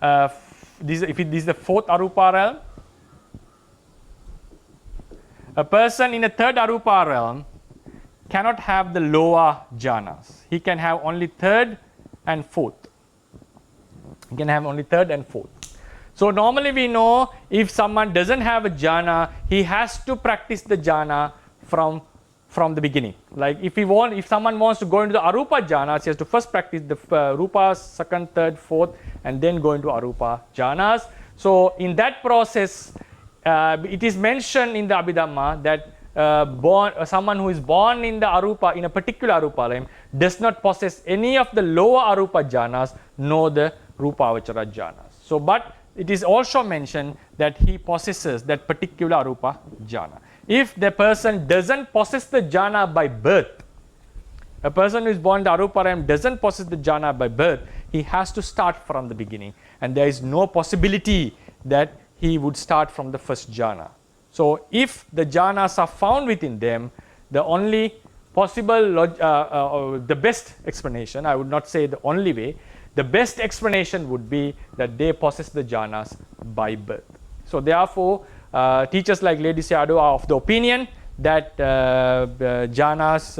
if this is the fourth Arupa realm, a person in the third Arupa realm cannot have the lower jhanas. He can have only third and fourth. He can have only third and fourth. So normally we know if someone doesn't have a jhana, he has to practice the jhana from the beginning. Like if someone wants to go into the Arupa Janas, he has to first practice the Rupas, second, third, fourth, and then go into Arupa Janas. So in that process, it is mentioned in the Abhidhamma that someone who is born in the Arupa, in a particular Arupa realm, does not possess any of the lower Arupa Janas, nor the Rupavachara Janas. So, but it is also mentioned that he possesses that particular Arupa Jana. If the person doesn't possess the jhana by birth, a person who is born in the Arupa realm doesn't possess the jhana by birth, he has to start from the beginning. And there is no possibility that he would start from the first jhana. So if the jhanas are found within them, the only possible, the best explanation, I would not say the only way, the best explanation would be that they possess the jhanas by birth. So therefore, teachers like Lady Sayadaw are of the opinion that jhanas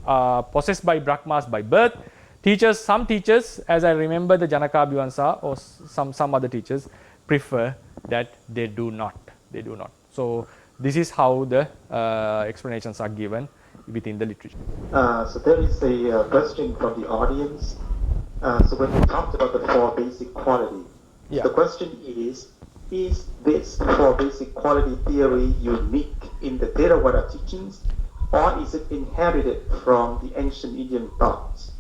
are possessed by Brahmas by birth. Some teachers, as I remember the Janaka Abhivansa or some other teachers, prefer that they do not. They do not. So this is how the explanations are given within the literature. So there is a question from the audience. So when you talked about the four basic qualities, the question is this four basic quality theory unique in the Theravada teachings, or is it inherited from the ancient Indian thoughts?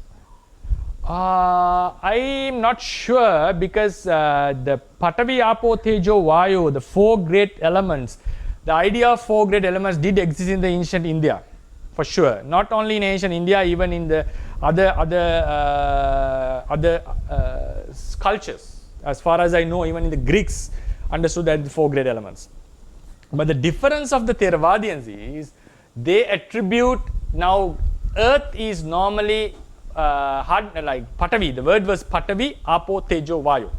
I'm not sure, because the Patavi, Apo, Tejo, Vayu, the four great elements, the idea of four great elements did exist in the ancient India. for sure. Not only in ancient India, even in the other cultures. As far as I know, even in the Greeks understood that the 4 great elements. But the difference of the Theravadians is they attribute, now earth is normally hard, like Patavi. The word was Patavi, Apo, Tejo, Vayu.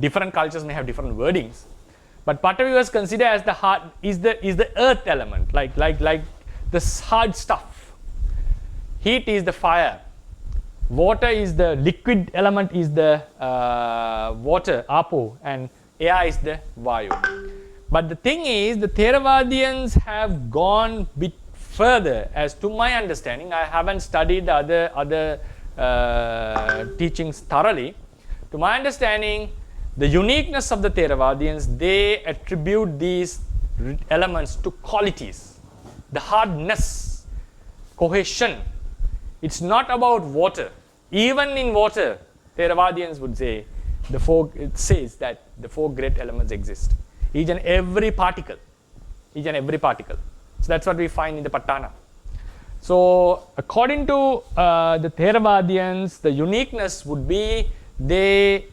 Different cultures may have different wordings, but Patavi was considered as the hard, is the earth element, like the hard stuff. Heat is the fire. Water is the liquid element, is the water, Apo, and air is the Vayu. But the thing is, the Theravadians have gone bit further. As to my understanding, I haven't studied the other teachings thoroughly. To my understanding, the uniqueness of the Theravadians, they attribute these elements to qualities. The hardness, cohesion. It's not about water. Even in water, Theravadians would say, it says that the 4 great elements exist. Each and every particle. So that's what we find in the Patana. So according to the Theravadians, the uniqueness would be they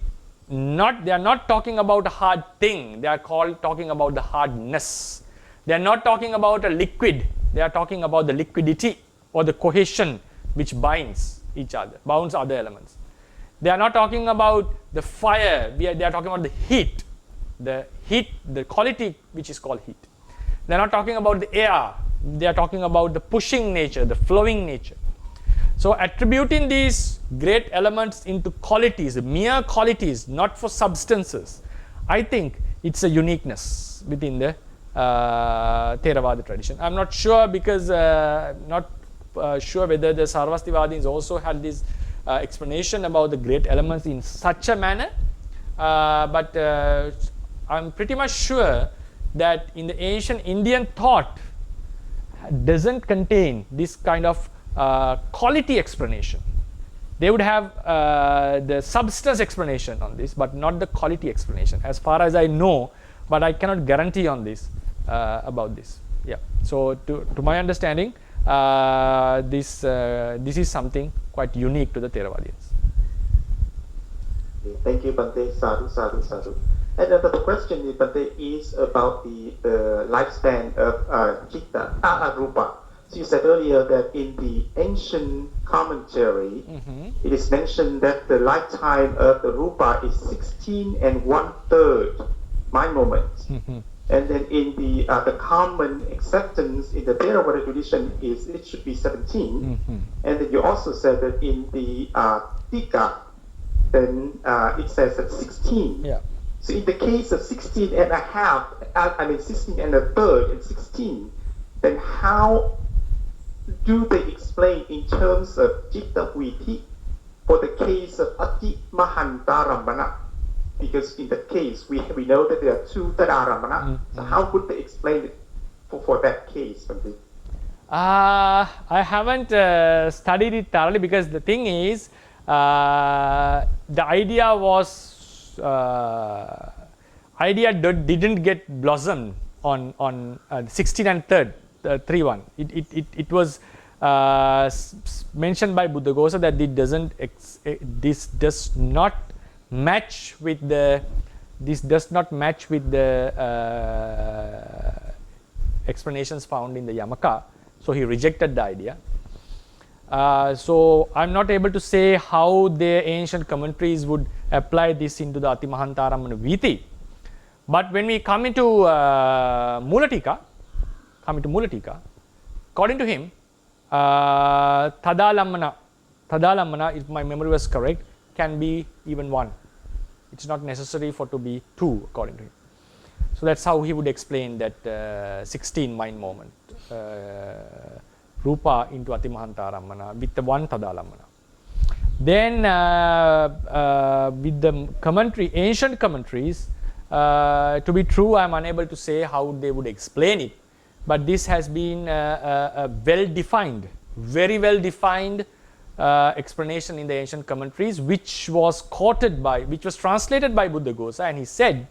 are not talking about a hard thing. They are talking about the hardness. They are not talking about a liquid. They are talking about the liquidity or the cohesion which binds each other, bounds other elements. They are not talking about the fire. They are talking about the heat, the quality which is called heat. They are not talking about the air. They are talking about the pushing nature, the flowing nature. So attributing these great elements into qualities, mere qualities, not for substances, I think it's a uniqueness within the Theravada tradition. I'm not sure because not sure whether the Sarvastivadins also had this explanation about the great elements in such a manner, but I'm pretty much sure that in the ancient Indian thought doesn't contain this kind of quality explanation. They would have the substance explanation on this, but not the quality explanation, as far as I know, but I cannot guarantee on this about this. Yeah. So to my understanding, this is something quite unique to the Theravadians. Thank you, Bhante. Sadhu, sadhu, sadhu. And the question, Bhante, is about the lifespan of Chitta, Arupa. So you said earlier that in the ancient commentary, it is mentioned that the lifetime of the Rupa is 16 1/3 mind moments. And then in the common acceptance in the Theravada tradition is it should be 17. And then you also said that in the Tika, then it says that 16. Yeah. So in the case of 16 16 1/3 and 16, then how do they explain in terms of Citta Viti for the case of Ati Mahantaramana? Because in that case, we know that there are 2 Tadaramana. So how would they explain it for that case? I haven't studied it thoroughly, because the thing is, the idea didn't get blossomed on 16 1/3, 3-1. It was mentioned by Buddhaghosa that this does not match with the explanations found in the Yamaka, so he rejected the idea. So I'm not able to say how the ancient commentaries would apply this into the Atimahantaramana Viti. But when we come into Mulatika, according to him, Tadalamana, if my memory was correct, can be even 1. It's not necessary for to be 2, according to him. So that's how he would explain that 16 mind moment, Rupa into Atimahantaramana with the 1 Tadalamana. Then with the commentary, ancient commentaries, to be true, I am unable to say how they would explain it. But this has been a well-defined, very well-defined explanation in the ancient commentaries, which was translated by Buddhaghosa, and he said,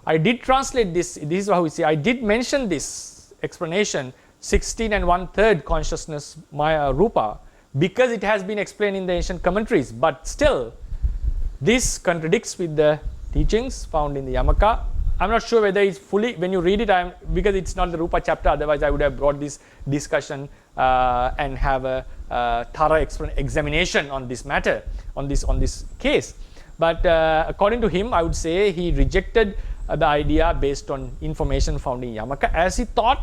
I did translate this. This is how we say, I did mention this explanation 16 and 1/3 consciousness Maya Rupa, because it has been explained in the ancient commentaries. But still, this contradicts with the teachings found in the Yamaka. I'm not sure whether it's fully, when you read it, because it's not the Rupa chapter, otherwise I would have brought this discussion and have a thorough examination on this matter, on this case. But according to him, I would say he rejected the idea based on information found in Yamaka as he thought,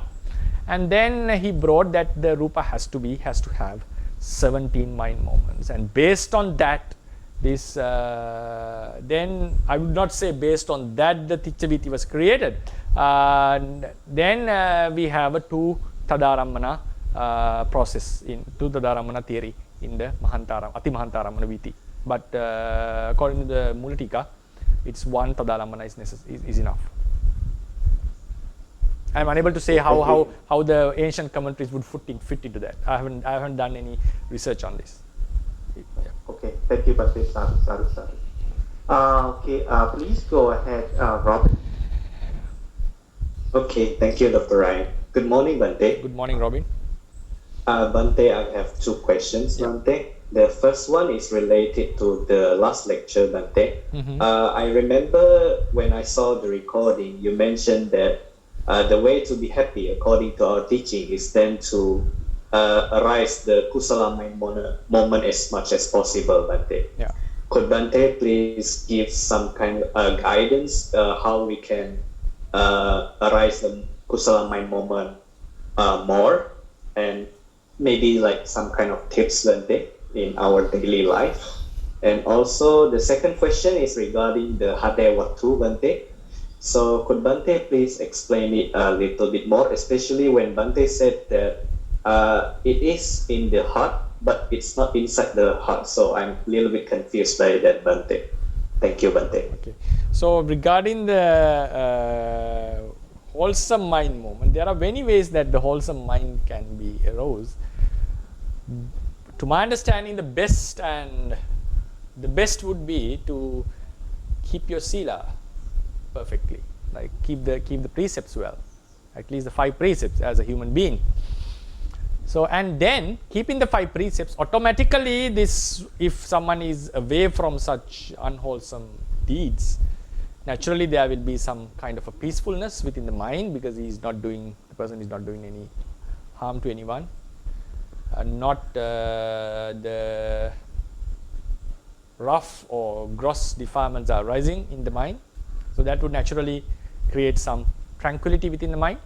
and then he brought that the Rupa has to have 17 mind moments, and based on that, this then I would not say based on that the Tichaviti was created. Then we have a two Tadarammana process, in two Tadarammana theory in the Ati Mahantaramana Viti. But according to the Mulatika, it's one Tadarammana is enough. I'm unable to say how the ancient commentaries would fit into that. I haven't done any research on this. Yeah. Okay, thank you, Bhante. Sadhu. Okay, please go ahead, Robin. Okay, thank you, Dr. Ryan. Good morning, Bhante. Good morning, Robin. Bhante, I have two questions, Yeah. Bhante. The first one is related to the last lecture, Bhante. I remember when I saw the recording, you mentioned that the way to be happy, according to our teaching, is then to arise the kusala mind moment as much as possible, Bhante. Yeah. Could Bhante please give some kind of guidance how we can arise the kusala mind moment more, and maybe like some kind of tips, Bhante, in our daily life? And also the second question is regarding the Hade Watu, Bhante. So could Bhante please explain it a little bit more, especially when Bhante said that it is in the heart, but it's not inside the heart. So I'm a little bit confused by that, Bhante. Thank you, Bhante. Okay. So regarding the wholesome mind moment, there are many ways that the wholesome mind can be aroused. To my understanding, the best would be to keep your sila perfectly, like keep the precepts well, at least the 5 precepts as a human being. So, and then keeping the 5 precepts, automatically this, if someone is away from such unwholesome deeds, naturally there will be some kind of a peacefulness within the mind, because the person is not doing any harm to anyone, not the rough or gross defilements are arising in the mind. So that would naturally create some tranquility within the mind.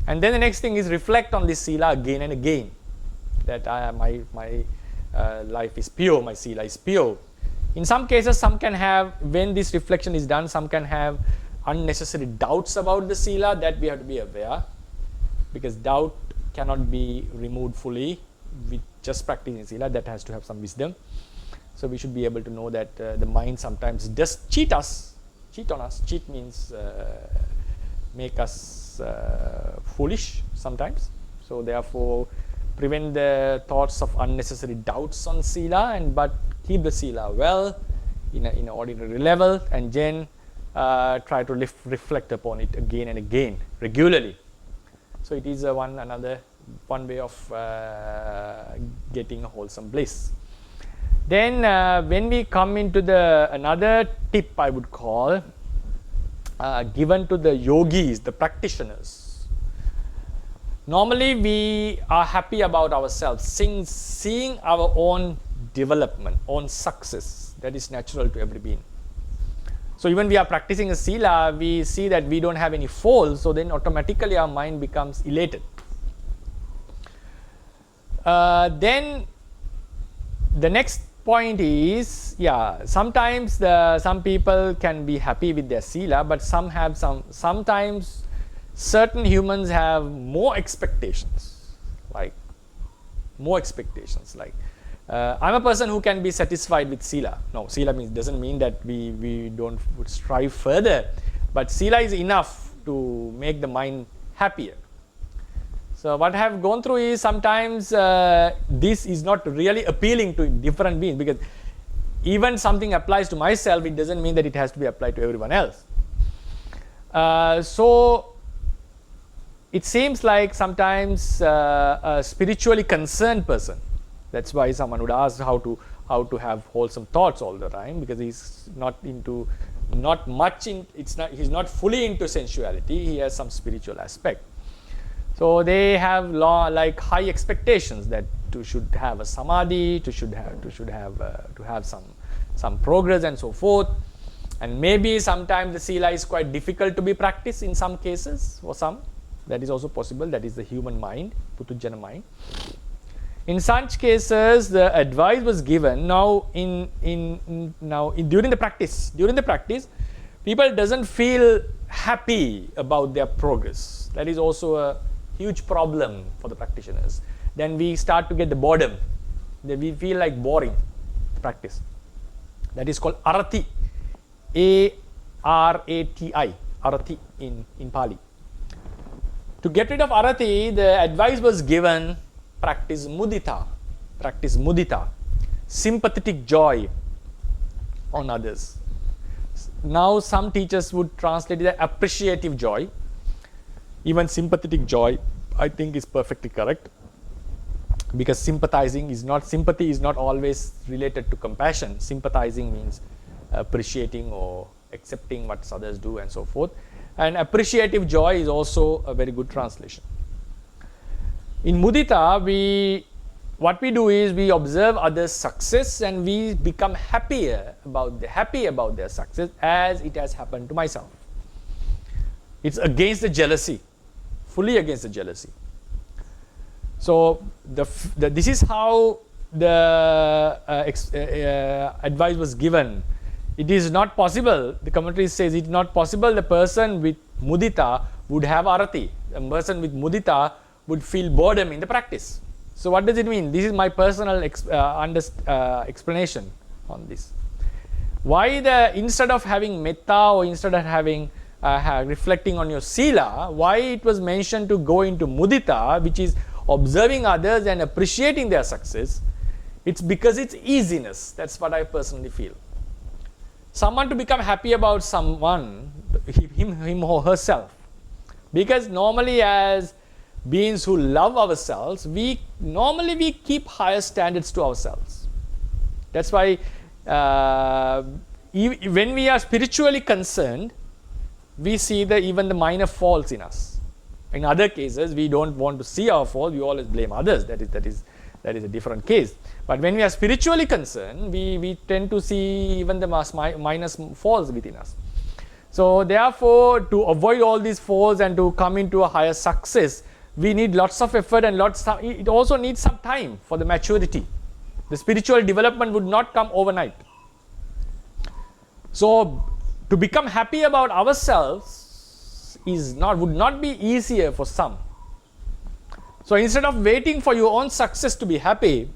And then the next thing is reflect on this sila again and again, that my life is pure, my sila is pure. In some cases, some can have, when this reflection is done, some can have unnecessary doubts about the sila, that we have to be aware, because doubt cannot be removed fully with just practicing sila. That has to have some wisdom. So we should be able to know that the mind sometimes does cheat on us. Cheat means make us foolish sometimes. So therefore, prevent the thoughts of unnecessary doubts on sila, but keep the sila well in an ordinary level, and then try to reflect upon it again and again regularly. So it is one way of getting a wholesome bliss. Then when we come into another tip, I would call, given to the yogis, the practitioners. Normally we are happy about ourselves, seeing our own development, own success. That is natural to every being. So even we are practicing a sila, we see that we don't have any faults, so then automatically our mind becomes elated. Then the next point is, sometimes some people can be happy with their sila, but sometimes certain humans have more expectations. I'm a person who can be satisfied with sila. No, sila doesn't mean that we don't strive further, but sila is enough to make the mind happier. So what I have gone through is sometimes this is not really appealing to different beings, because even something applies to myself, it doesn't mean that it has to be applied to everyone else. So it seems like sometimes a spiritually concerned person. That's why someone would ask how to have wholesome thoughts all the time, because he's he's not fully into sensuality. He has some spiritual aspect. So they have like high expectations that to should have a samadhi, to have some progress and so forth. And maybe sometimes the sila is quite difficult to be practiced in some cases. For some, that is also possible. That is the human mind, putujana mind. In such cases, the advice was given. Now, during the practice, people doesn't feel happy about their progress. That is also a huge problem for the practitioners. Then we start to get the boredom. Then we feel like boring practice. That is called arati. A-R-A-T-I. Arati in Pali. To get rid of arati, the advice was given, practice mudita. Practice mudita. Sympathetic joy on others. Now some teachers would translate it as appreciative joy. Even sympathetic joy, I think, is perfectly correct, because sympathy is not always related to compassion. Sympathizing means appreciating or accepting what others do and so forth. And appreciative joy is also a very good translation. In mudita, what we do is we observe others' success and we become happy about their success as it has happened to myself. It's against the jealousy, fully against the jealousy. So this is how the advice was given. It is not possible, the commentary says, it is not possible the person with mudita would have arati. The person with mudita would feel boredom in the practice. So what does it mean? This is my personal explanation on this. Why instead of having metta or instead of having reflecting on your sila, why it was mentioned to go into mudita, which is observing others and appreciating their success? It's because it's easiness. That's what I personally feel. Someone to become happy about someone, him or herself. Because normally as beings who love ourselves, we keep higher standards to ourselves. That's why when we are spiritually concerned, we see even the minor faults in us. In other cases, we don't want to see our faults, we always blame others. That is a different case. But when we are spiritually concerned, we tend to see even the minor faults within us. So therefore, to avoid all these faults and to come into a higher success, we need lots of effort and it also needs some time for the maturity. The spiritual development would not come overnight. So to become happy about ourselves would not be easier for some. So instead of waiting for your own success to be happy,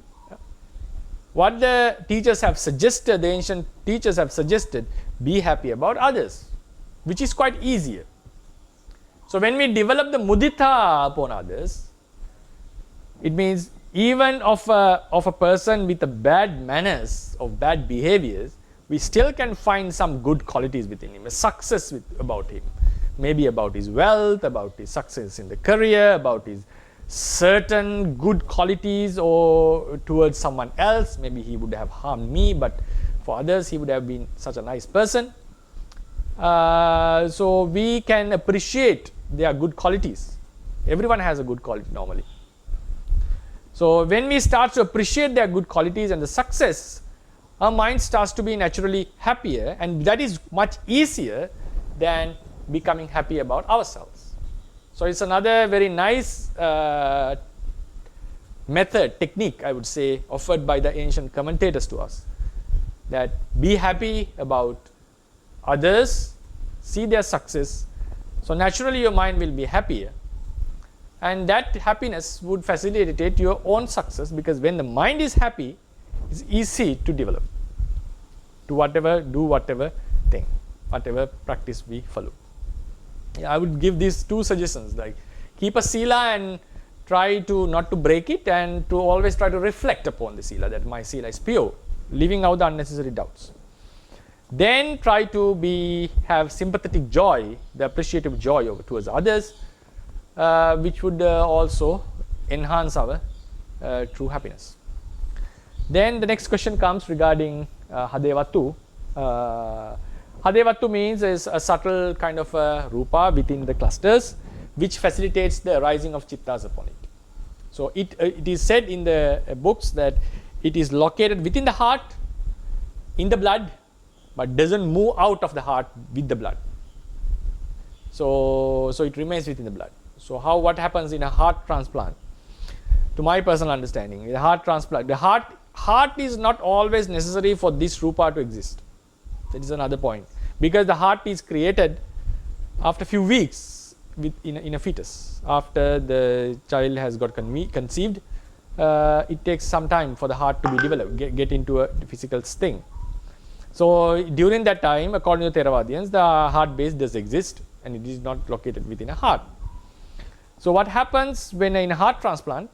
what the teachers have suggested, the ancient teachers have suggested, be happy about others, which is quite easier. So when we develop the mudita upon others, it means even of a person with a bad manners or bad behaviors, we still can find some good qualities within him, a success about him. Maybe about his wealth, about his success in the career, about his certain good qualities or towards someone else. Maybe he would have harmed me, but for others he would have been such a nice person. So we can appreciate their good qualities. Everyone has a good quality normally. So when we start to appreciate their good qualities and the success, our mind starts to be naturally happier, and that is much easier than becoming happy about ourselves. So it's another very nice technique, I would say, offered by the ancient commentators to us. That be happy about others, see their success, so naturally your mind will be happier. And that happiness would facilitate your own success, because when the mind is happy, it's easy to develop, to do whatever thing, whatever practice we follow. I would give these two suggestions, like keep a sila and try to not to break it, and to always try to reflect upon the sila, that my sila is pure, leaving out the unnecessary doubts. Then try to have sympathetic joy, the appreciative joy towards others, which would also enhance our true happiness. Then the next question comes regarding Hadevatu. Hadevatu means is a subtle kind of rupa within the clusters which facilitates the arising of chittas upon it. So it is said in the books that it is located within the heart, in the blood, but doesn't move out of the heart with the blood. So it remains within the blood. So what happens in a heart transplant? To my personal understanding, the heart transplant, the heart is not always necessary for this rupa to exist. That is another point, because the heart is created after a few weeks in a fetus. After the child has got conceived, it takes some time for the heart to be developed, get into a physical thing. So during that time, according to Theravadians, the heart base does exist and it is not located within a heart. So what happens when in a heart transplant,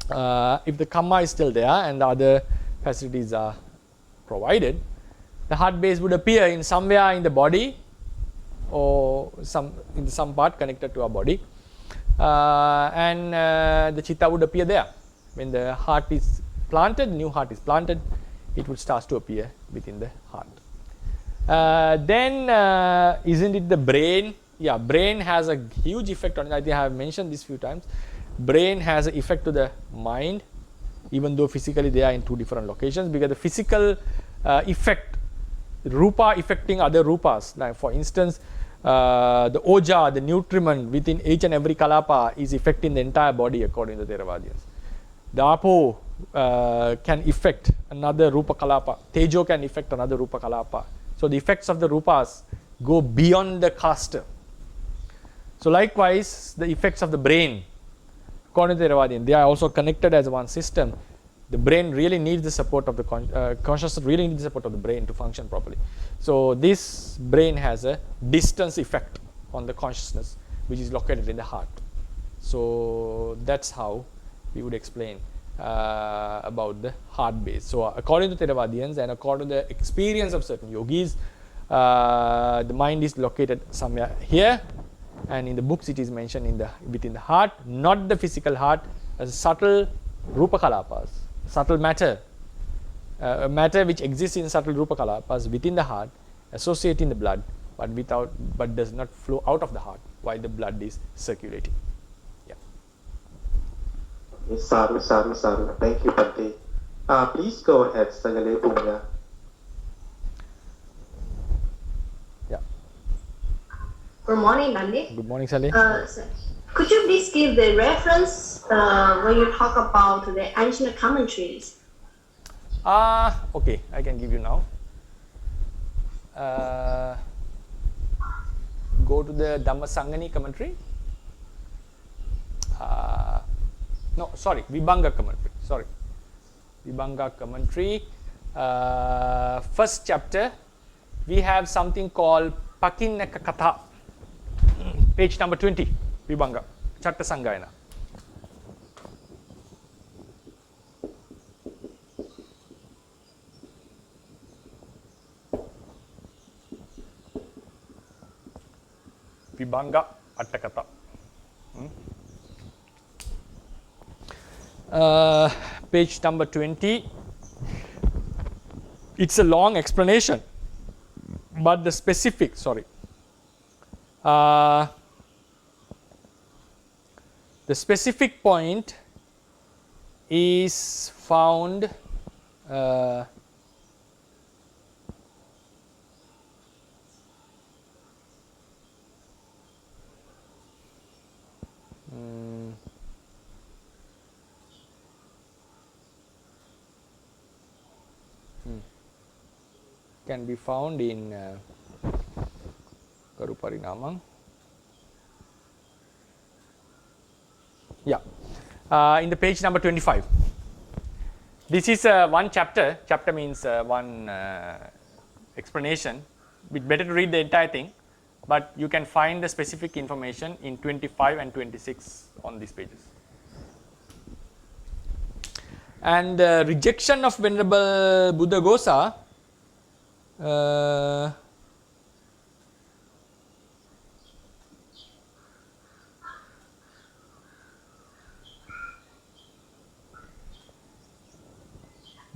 if the kamma is still there and the other facilities are provided, the heart base would appear in somewhere in the body or in some part connected to our body, and the chitta would appear there. When the heart is planted, new heart is planted, it would start to appear within the heart. Then isn't it the brain? Yeah, brain has a huge effect on it. I think I have mentioned this few times. Brain has an effect to the mind, even though physically they are in two different locations, because the physical effect, rupa affecting other rupas. Like for instance, the oja, the nutriment within each and every kalapa is affecting the entire body according to Theravadians. The apo can affect another rupa kalapa. Tejo can affect another rupa kalapa. So the effects of the rupas go beyond the caster. So likewise, the effects of the brain, according to Theravadian, they are also connected as one system. The brain really needs the support of the consciousness really needs the support of the brain to function properly. So this brain has a distance effect on the consciousness, which is located in the heart. So that's how we would explain about the heart base. So according to Theravadians and according to the experience of certain yogis, the mind is located somewhere here, and in the books it is mentioned within the heart, not the physical heart, as subtle rupa kalapas, subtle matter, matter which exists in subtle rupa kalapas within the heart, associating the blood, but does not flow out of the heart while the blood is circulating. Sadhu, sadhu, sadhu. Thank you, Bhante. Please go ahead, Sagale Punya. Yeah. Good morning, Bhante. Good morning, Saleh. Could you please give the reference when you talk about the ancient commentaries? Okay, I can give you now. Go to the Dhammasangani Commentary. No, sorry, Vibhanga Commentary. Sorry, Vibhanga Commentary. First chapter, we have something called Pakinnaka Katha, page number 20, Vibhanga, Chatta Sangayana. Vibhanga Attakatha. Page number 20. It's a long explanation, but the specific, the specific point is found can be found in Karuparinamang. Yeah, in the page number 25. This is one chapter. Chapter means one explanation. It's better to read the entire thing, but you can find the specific information in 25 and 26 on these pages. And rejection of Venerable Buddha Gosa,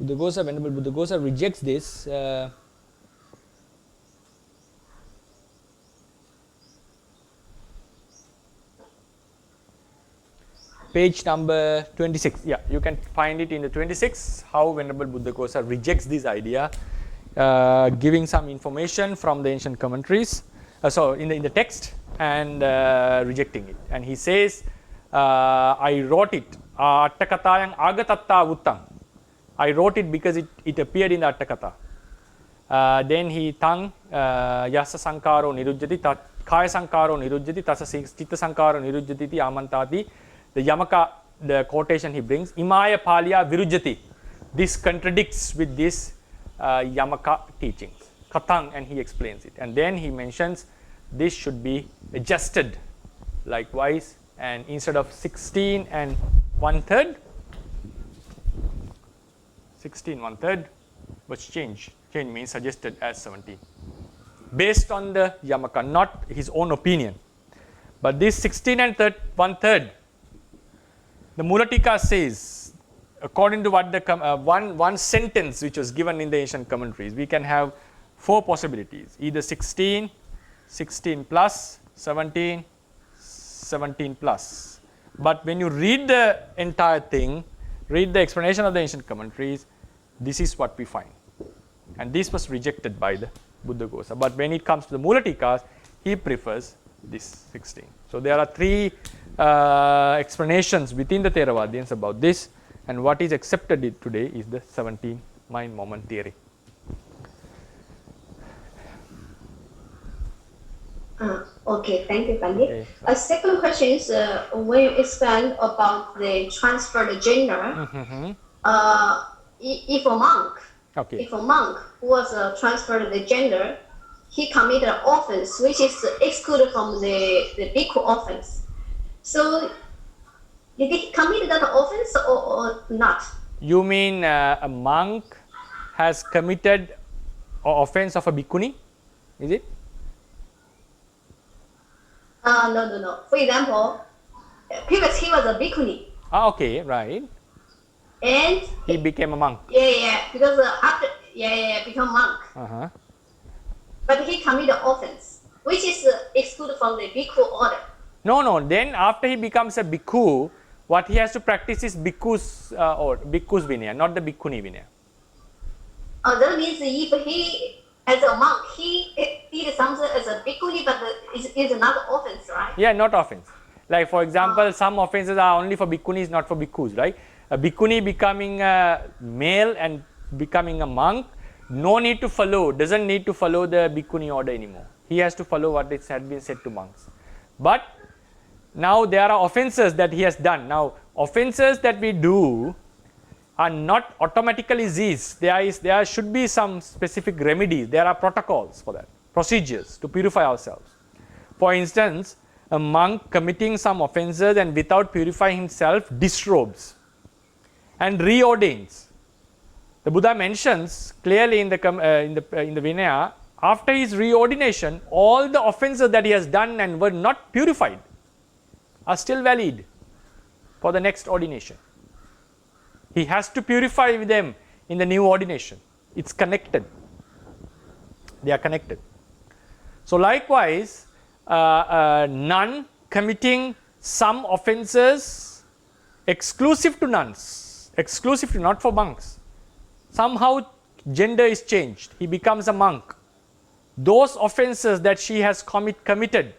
Buddhaghosa, Venerable Buddhaghosa rejects this. Page number 26. Yeah, you can find it in the 26. How Venerable Buddhaghosa rejects this idea, giving some information from the ancient commentaries. So in the text and rejecting it. And he says, I wrote it. Attakatayang agatatta uttang. I wrote it because it appeared in the Attakatha. Then he tang yasa sankaro nirujjati kaya sankaro nirujjati tasa chitta sankaro nirujjati ti amantati. The Yamaka, the quotation he brings, Imaya Palya Virujjati. This contradicts with this Yamaka teachings. Katang, and he explains it. And then he mentions this should be adjusted likewise, and instead of 16 and 1/3, 16 1/3 was changed. Change means suggested as 17. Based on the Yamaka, not his own opinion. But this 16 and 1/3, the Mulatika says, according to what the one sentence which was given in the ancient commentaries, we can have 4 possibilities: either 16, 16 plus, 17, 17 plus. But when you read the entire thing, read the explanation of the ancient commentaries, this is what we find. And this was rejected by the Buddhaghosa. But when it comes to the Mulatikas, he prefers this 16. So there are 3 explanations within the Theravadians about this, and what is accepted today is the 17 mind moment theory. Okay, thank you, Pandit. Okay. A second question is when you expand about the transferred gender, if a monk, who was transferred the gender, he committed an offense which is excluded from the bhikkhu offense. So, did he commit that offense or not? You mean a monk has committed an offense of a bhikkhuni? Is it? No. For example, previously he was a bhikkhuni. Okay, right. And he became a monk. Yeah, because after become monk. But he committed offense, which is excluded from the bhikkhu order. No. Then after he becomes a bhikkhu, what he has to practice is bhikkhu's or bhikkhu's vinaya, not the bhikkhuni vinaya. That means if he, as a monk, he did something as a bhikkhuni, but it's not offense, right? Yeah, not offense. Like for example, some offenses are only for bhikkhunis, not for bhikkhus, right? A bhikkhuni becoming a male and becoming a monk, doesn't need to follow the bhikkhuni order anymore. He has to follow what had been said to monks. But now there are offenses that he has done. Now offenses that we do are not automatically ceased. There should be some specific remedies. There are protocols for that, procedures to purify ourselves. For instance, a monk committing some offenses and without purifying himself disrobes and reordains. The Buddha mentions clearly in the Vinaya, after his reordination, all the offenses that he has done and were not purified are still valid for the next ordination. He has to purify them in the new ordination. It's connected. They are connected. So likewise, a nun committing some offenses exclusive to nuns, not for monks. Somehow gender is changed. He becomes a monk. Those offenses that she has committed,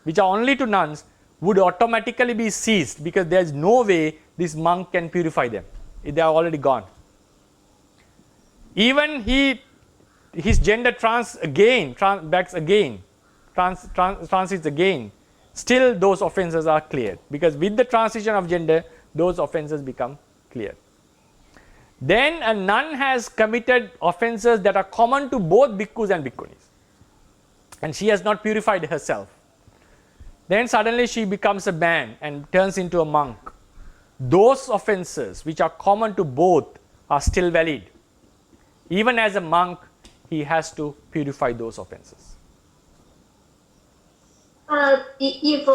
which are only to nuns, would automatically be ceased because there is no way this monk can purify them. They are already gone. Even his gender transits again, still those offenses are cleared because with the transition of gender, those offenses become clear. Then a nun has committed offenses that are common to both bhikkhus and bhikkhunis, and she has not purified herself. Then suddenly she becomes a man and turns into a monk. Those offenses which are common to both are still valid. Even as a monk, he has to purify those offenses. If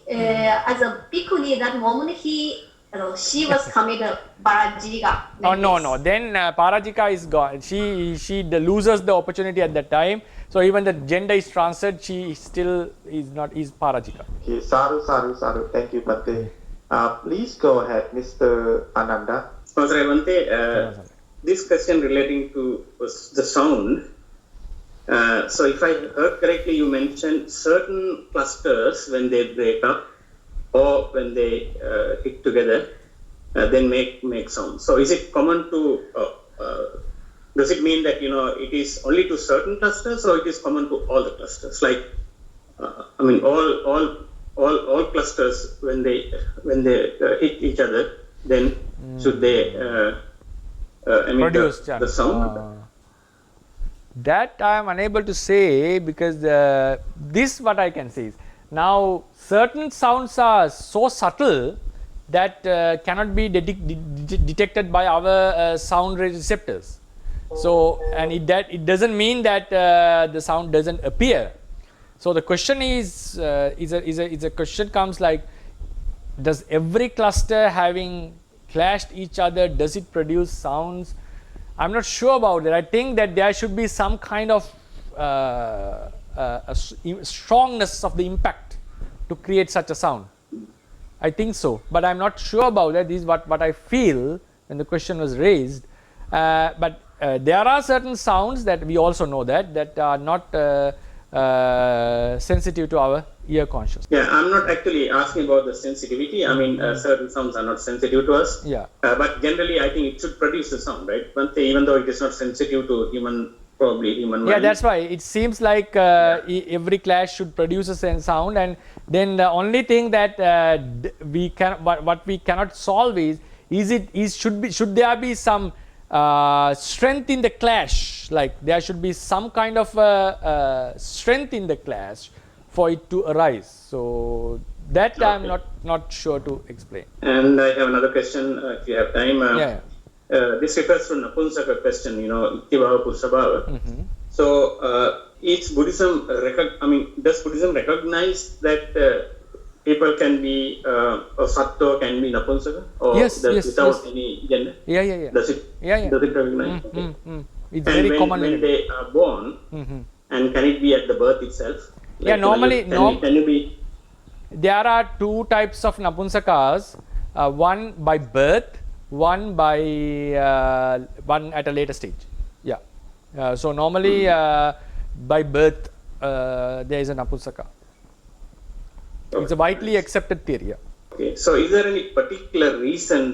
as a bhikkhuni, that moment he she was committed Parajika. Oh no. Then Parajika is gone. She loses the opportunity at that time. So even the gender is transferred, she still is Parajika. Okay, sadhu. Thank you, Bhante. Please go ahead, Mr. Ananda. Sorry, Bhante. This question relating to the sound. So if I heard correctly, you mentioned certain clusters when they break up or when they hit together, then make sound. So is it common to? Does it mean that it is only to certain clusters, or it is common to all the clusters? Like, I mean, all clusters when they hit each other, then should they emit the sound? That I am unable to say, because this what I can say is, now certain sounds are so subtle that cannot be detected by our sound receptors. So, and it doesn't mean that the sound doesn't appear. So the question is a question comes like, does every cluster having clashed each other, does it produce sounds? I'm not sure about it. I think that there should be some kind of strongness of the impact to create such a sound. I think so, but I'm not sure about that. This is what I feel when the question was raised. But there are certain sounds that we also know that are not sensitive to our ear consciousness. Yeah, I'm not actually asking about the sensitivity. I mean, certain sounds are not sensitive to us. Yeah. But generally, I think it should produce the sound, right? Even though it is not sensitive to human mind. Yeah, that's why it seems like every clash should produce a sound, and then the only thing that what we cannot solve should there be some strength in the clash, like there should be some kind of strength in the clash for it to arise. So that okay. I'm not sure to explain. And I have another question if you have time. This refers to Napunsaka question, Ittibhava Puruṣabhava. So does Buddhism recognize that people can be or sattva can be Napunsaka, or without any gender? Yeah. Does it recognize? It's very common. When they are born, and can it be at the birth itself? Like, normally, can you be? There are two types of Napunsakas. One by birth, one at a later stage. Yeah. So normally by birth there is a Napunsaka. Okay. It's a widely accepted theory. Okay. So is there any particular reason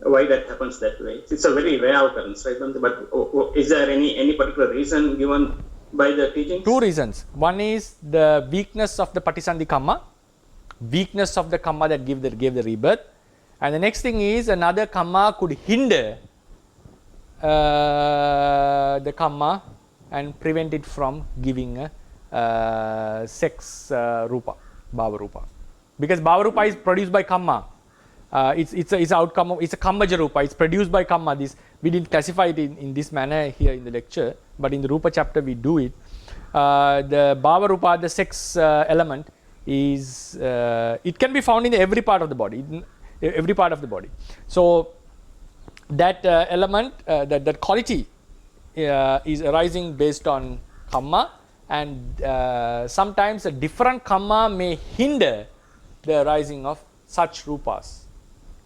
why that happens that way? It's a very rare occurrence, right? But is there any particular reason given by the teachings? Two reasons. One is the weakness of the Patisandhi Kamma, weakness of the Kamma that gave the rebirth. And the next thing is another Kamma could hinder the Kamma and prevent it from giving sex Rupa, Bhava Rupa. Because Bhava Rupa is produced by Kamma. It's an outcome of, it's a Kammaja Rupa, it's produced by Kamma. We didn't classify it in this manner here in the lecture, but in the Rupa chapter we do it. The Bhava Rupa, the sex element, is it can be found in every part of the body. So that element, that quality is arising based on Kamma, and sometimes a different Kamma may hinder the arising of such Rupas.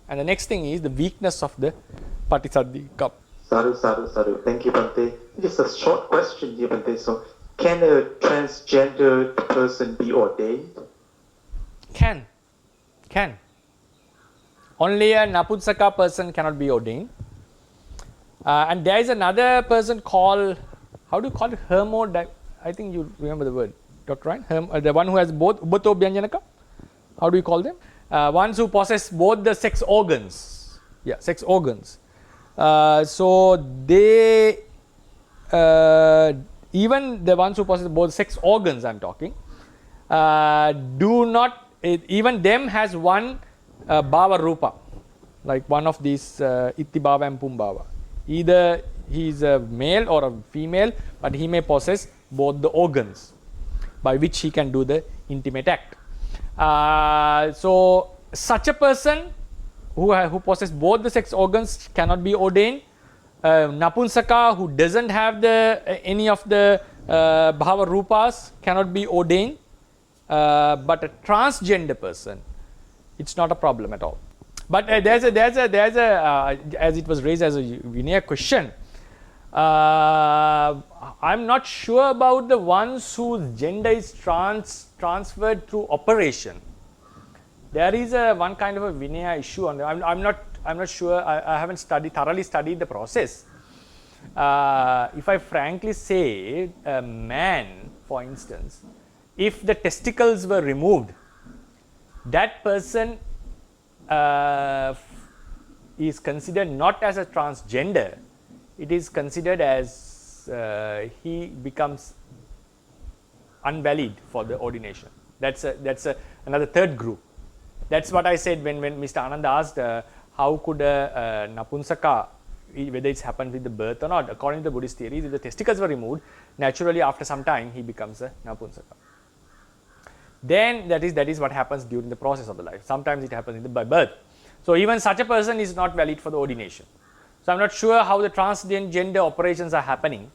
And the next thing is the weakness of the Patisandhi Kamma. Sadhu. Thank you, Bhante. Just a short question here, Bhante. So, can a transgender person be ordained? Can. Only a Napunsaka person cannot be ordained. And there is another person called, how do you call it? I think you remember the word, Dr. Ryan? The one who has both Ubbato Bhyanjanaka? How do you call them? Ones who possess both the sex organs. Yeah, sex organs. So they, even the ones who possess both sex organs, I'm talking, do not, even them has one Bhava Rupa, like one of these Ittibhava and Pumbhava. Either he is a male or a female, but he may possess both the organs by which he can do the intimate act. So such a person who possess both the sex organs cannot be ordained. Napunsaka who doesn't have the any of the bhava rupas cannot be ordained. But a transgender person, it's not a problem at all. But there's a as it was raised as a Vinaya question. I'm not sure about the ones whose gender is transferred through operation. There is one kind of a Vinaya issue on that. I'm not sure. I haven't thoroughly studied the process. If I frankly say, a man, for instance, if the testicles were removed, that person is considered not as a transgender. It is considered as he becomes invalid for the ordination. That's another third group. That's what I said when Mr. Anand asked how could a Napunsaka, whether it's happened with the birth or not. According to the Buddhist theories, if the testicles were removed, naturally after some time he becomes a Napunsaka. Then that is what happens during the process of the life. Sometimes it happens by birth. So even such a person is not valid for the ordination. So I'm not sure how the transgender operations are happening,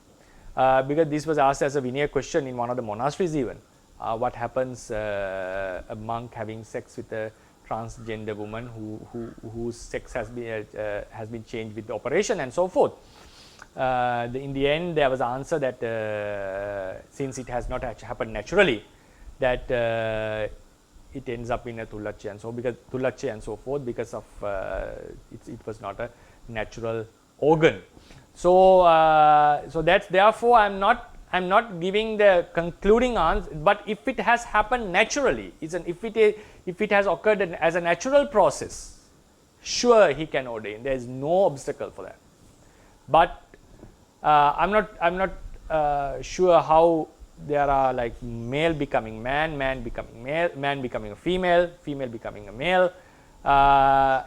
because this was asked as a Vinaya question in one of the monasteries even. What happens a monk having sex with a transgender woman whose sex has been changed with the operation and so forth. In the end, there was an answer that since it has not happened naturally, that it ends up in a Tulache and so forth because of it was not a natural organ. So that's therefore I'm not giving the concluding answer. But if it has happened naturally, if it has occurred as a natural process, sure he can ordain. There is no obstacle for that. But I'm not sure how there are like male becoming man becoming male, man becoming a female, female becoming a male.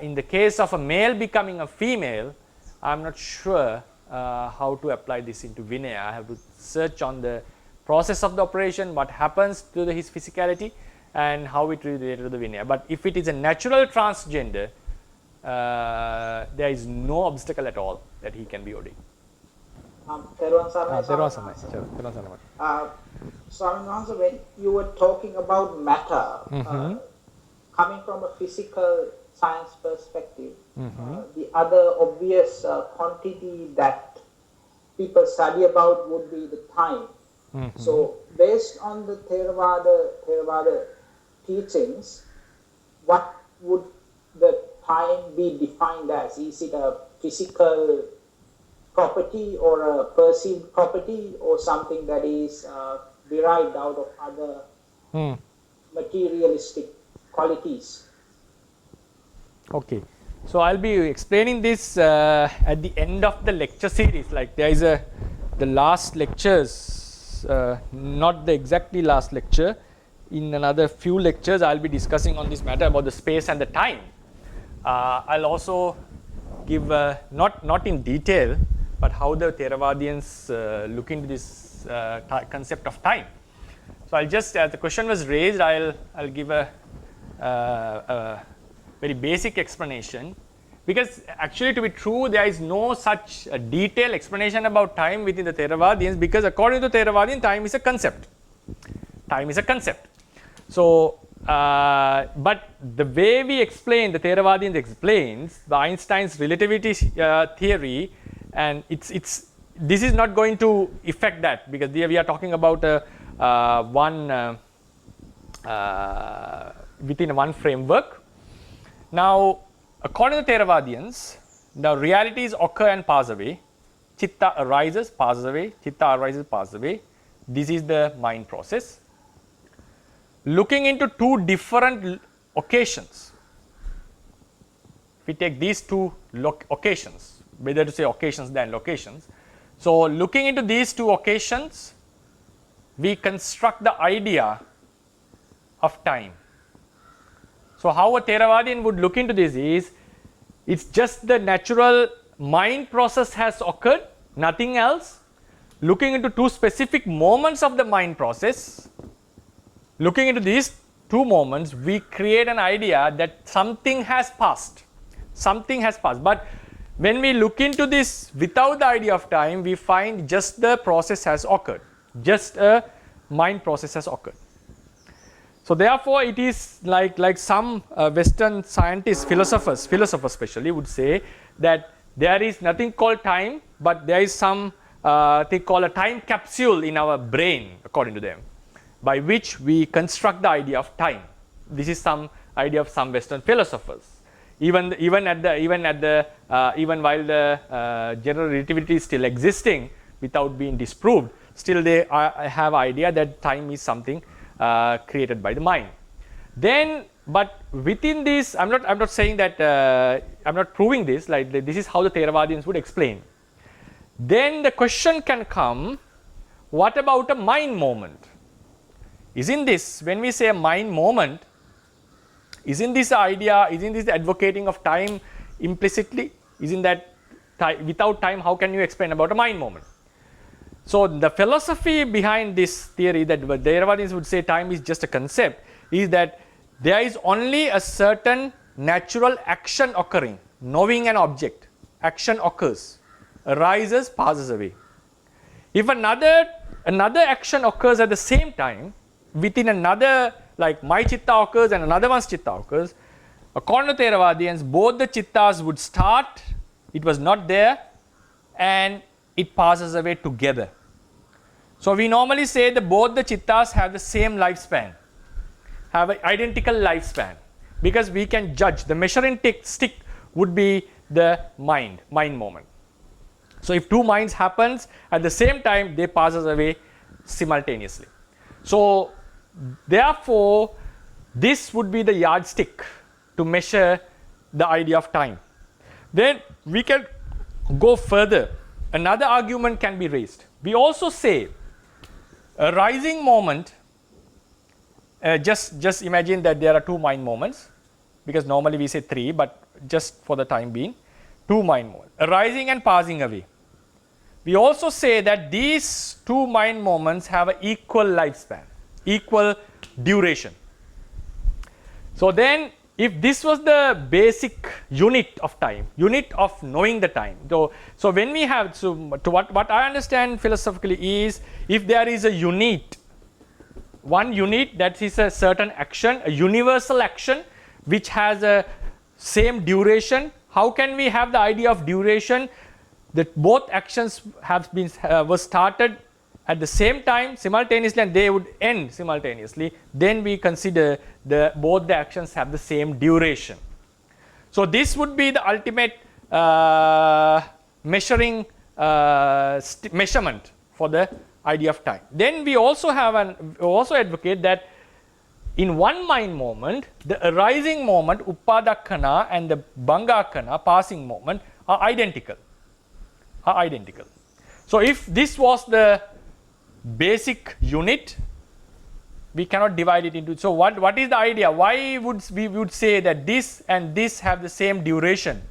In the case of a male becoming a female, I'm not sure how to apply this into Vinaya. I have to search on the process of the operation, what happens to his physicality, and how it related to the Vinaya. But if it is a natural transgender, there is no obstacle at all that he can be ordained. Swami, when you were talking about matter, coming from a physical science perspective, the other obvious quantity that people study about would be the time. So based on the Theravada teachings, what would the time be defined as? Is it a physical property or a perceived property, or something that is derived out of other materialistic qualities? Okay, so I'll be explaining this at the end of the lecture series. Like there is the last lectures, not the exactly last lecture. In another few lectures, I'll be discussing on this matter about the space and the time. I'll also give not in detail, but how the Theravadians look into this concept of time. So I'll just, as the question was raised, I'll give a very basic explanation, because actually to be true, there is no such a detailed explanation about time within the Theravadians, because according to Theravadian, time is a concept. Time is a concept. So, but the way we explain, the Theravadians explains the Einstein's relativity theory, and this is not going to affect that, because we are talking about within one framework. Now, according to Theravadians, the realities occur and pass away. Chitta arises, passes away. Chitta arises, passes away. This is the mind process. Looking into two different occasions, if we take these two occasions, better to say occasions than locations. So, looking into these two occasions, we construct the idea of time. So, how a Theravadian would look into this is, it's just the natural mind process has occurred, nothing else. Looking into two specific moments of the mind process, looking into these two moments, we create an idea that something has passed, something has passed. But when we look into this without the idea of time, we find just the process has occurred, just a mind process has occurred. So therefore it is like some Western scientists, philosophers especially would say that there is nothing called time, but there is some they call a time capsule in our brain, according to them, by which we construct the idea of time. This is some idea of some Western philosophers. Even while the general relativity is still existing without being disproved, still they have idea that time is something created by the mind. Then, but within this, I'm not saying that I'm not proving this. Like this is how the Theravadians would explain. Then the question can come: what about a mind moment? Isn't this, when we say a mind moment, isn't this idea? Isn't this the advocating of time implicitly? Isn't that without time, how can you explain about a mind moment? So the philosophy behind this theory that the Theravadians would say time is just a concept is that there is only a certain natural action occurring, knowing an object. Action occurs, arises, passes away. If another action occurs at the same time, within another, like my chitta occurs and another one's chitta occurs, according to Theravadians, both the chittas would start, it was not there, and it passes away together. So we normally say that both the chittas have the same lifespan, have an identical lifespan, because we can judge. The measuring stick would be the mind moment. So if two minds happens at the same time, they passes away simultaneously. So therefore, this would be the yardstick to measure the idea of time. Then we can go further. Another argument can be raised. We also say a rising moment, just imagine that there are two mind moments, because normally we say three, but just for the time being, two mind moments, arising and passing away. We also say that these two mind moments have an equal lifespan, equal duration. So then, if this was the basic unit of time, unit of knowing the time, so when we have, so to what I understand philosophically is, if there is a unit, one unit that is a certain action, a universal action which has a same duration, how can we have the idea of duration that both actions have been was started at the same time simultaneously and they would end simultaneously? Then we consider both the actions have the same duration. So this would be the ultimate measurement for the idea of time. Then we also advocate that in one mind moment, the arising moment, upadakkhana, and the bhangakkhana, passing moment, are identical. So if this was the basic unit, we cannot divide it into. So what is the idea? Why would we say that this and this have the same duration?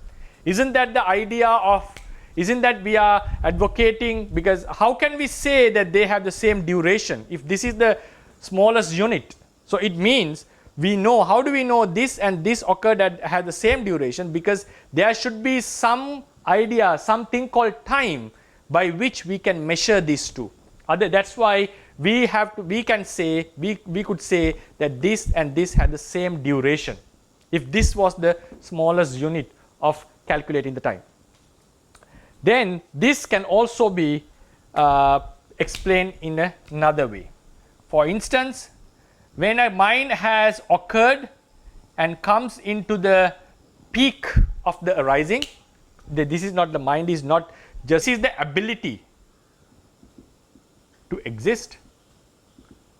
Isn't that the idea of? Isn't that we are advocating? Because how can we say that they have the same duration if this is the smallest unit? So it means we know. How do we know this and this occurred that have the same duration? Because there should be some idea, something called time, by which we can measure these two. That's why we could say that this and this had the same duration, if this was the smallest unit of calculating the time. Then this can also be explained in another way. For instance, when a mind has occurred and comes into the peak of the arising, this is not the mind, is not just is the ability to exist,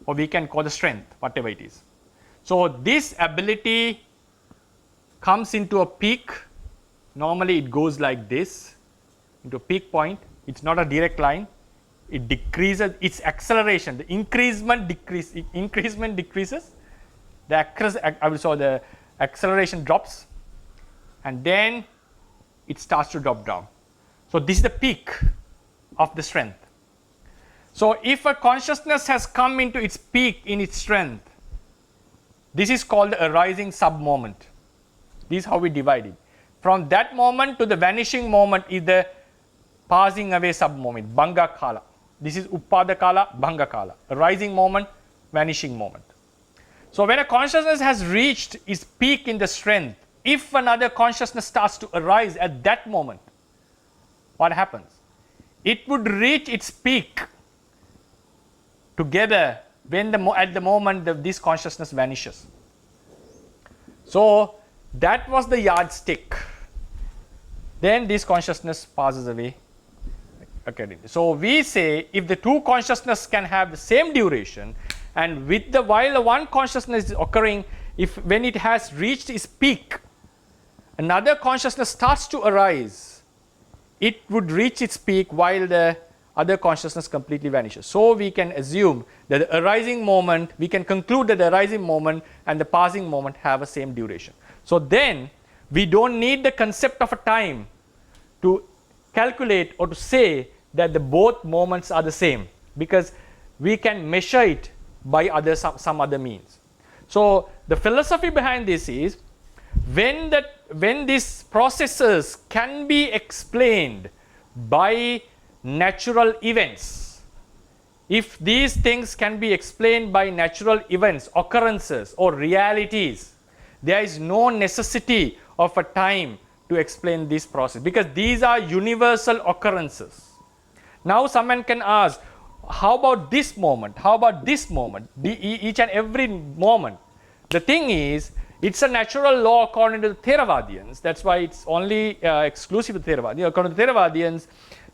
or we can call the strength, whatever it is. So this ability comes into a peak. Normally it goes like this into a peak point. It's not a direct line. It decreases its acceleration. The increment decreases. The acceleration drops, and then it starts to drop down. So this is the peak of the strength. So if a consciousness has come into its peak in its strength, this is called the arising sub-moment. This is how we divide it. from that moment to the vanishing moment is the passing away sub-moment, Bhanga Kala. This is Upada Kala, Bhanga Kala, rising moment, vanishing moment. So when a consciousness has reached its peak in the strength, if another consciousness starts to arise at that moment, what happens? It would reach its peak together when at the moment this consciousness vanishes. So that was the yardstick. Then this consciousness passes away. So we say if the two consciousness can have the same duration, and with the while the one consciousness is occurring, when it has reached its peak, another consciousness starts to arise, it would reach its peak while the other consciousness completely vanishes. So we can assume that the arising moment, we can conclude that the arising moment and the passing moment have the same duration. So then we don't need the concept of a time to calculate or to say that the both moments are the same, because we can measure it by some other means. So the philosophy behind this is when these processes can be explained by natural events, if these things can be explained by natural events, occurrences or realities, there is no necessity of a time to explain this process, because these are universal occurrences. Now someone can ask, how about this moment? How about this moment? Each and every moment. The thing is, it's a natural law according to the Theravadians. That's why it's only exclusive to Theravadians. According to Theravadians,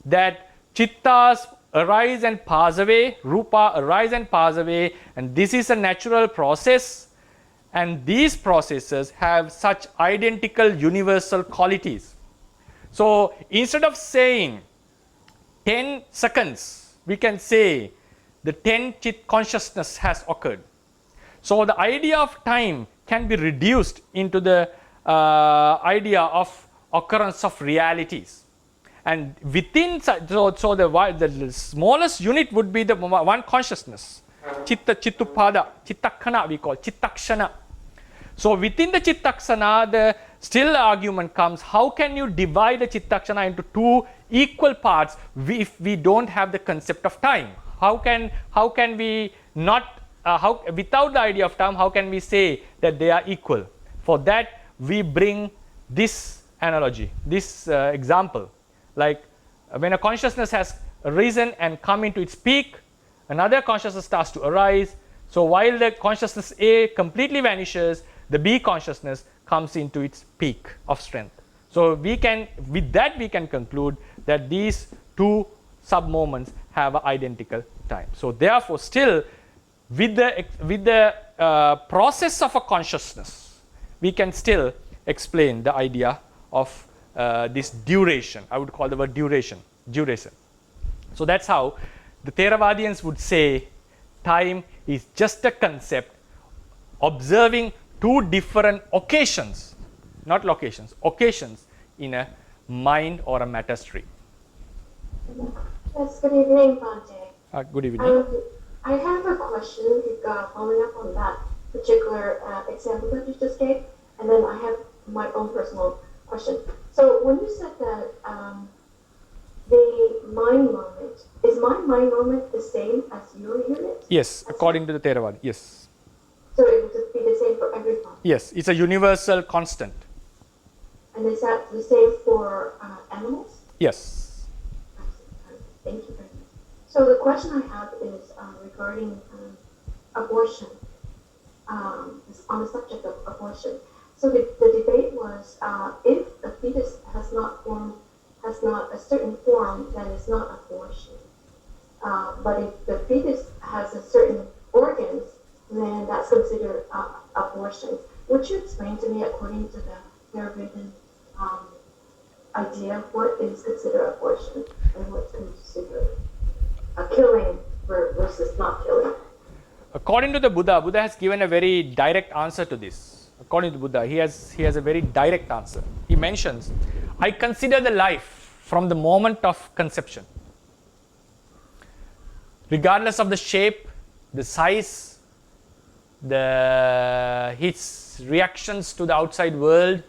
that chittas arise and pass away, rupa arise and pass away, and this is a natural process, and these processes have such identical universal qualities. So instead of saying 10 seconds, we can say the 10 chit consciousness has occurred. So the idea of time can be reduced into the idea of occurrence of realities. And within, so the smallest unit would be the one consciousness. Chitta, Chittupada, Chittakkhana we call, Chittakshana. So within the Chittakshana, the still argument comes, how can you divide the Chittakshana into two equal parts if we don't have the concept of time? How can we not, without the idea of time, how can we say that they are equal? For that, we bring this analogy, this example. Like when a consciousness has risen and come into its peak, another consciousness starts to arise. So while the consciousness A completely vanishes, the B consciousness comes into its peak of strength. So we can, with that we can conclude that these two sub-moments have an identical time. So therefore still with the process of a consciousness, we can still explain the idea of this duration. I would call the word duration. So that's how the Theravadians would say time is just a concept observing two different occasions, not locations, occasions in a mind or a matter stream. Yes, good evening, Bhante. Good evening. I have a question following up on that particular example that you just gave, and then I have my own personal question. So when you said that the mind moment, is my mind moment the same as your unit? Yes, according to the Theravada, yes. So it would just be the same for everyone? Yes, it's a universal constant. And is that the same for animals? Yes. Thank you very much. So the question I have is regarding abortion, on the subject of abortion. So the debate was if the fetus has not a certain form, then it's not abortion. But if the fetus has a certain organs, then that's considered abortion. Would you explain to me, according to the Theravada idea, what is considered abortion and what's considered a killing versus not killing? According to the Buddha has given a very direct answer to this. According to Buddha, he has a very direct answer. He mentions, I consider the life from the moment of conception. Regardless of the shape, the size, his reactions to the outside world,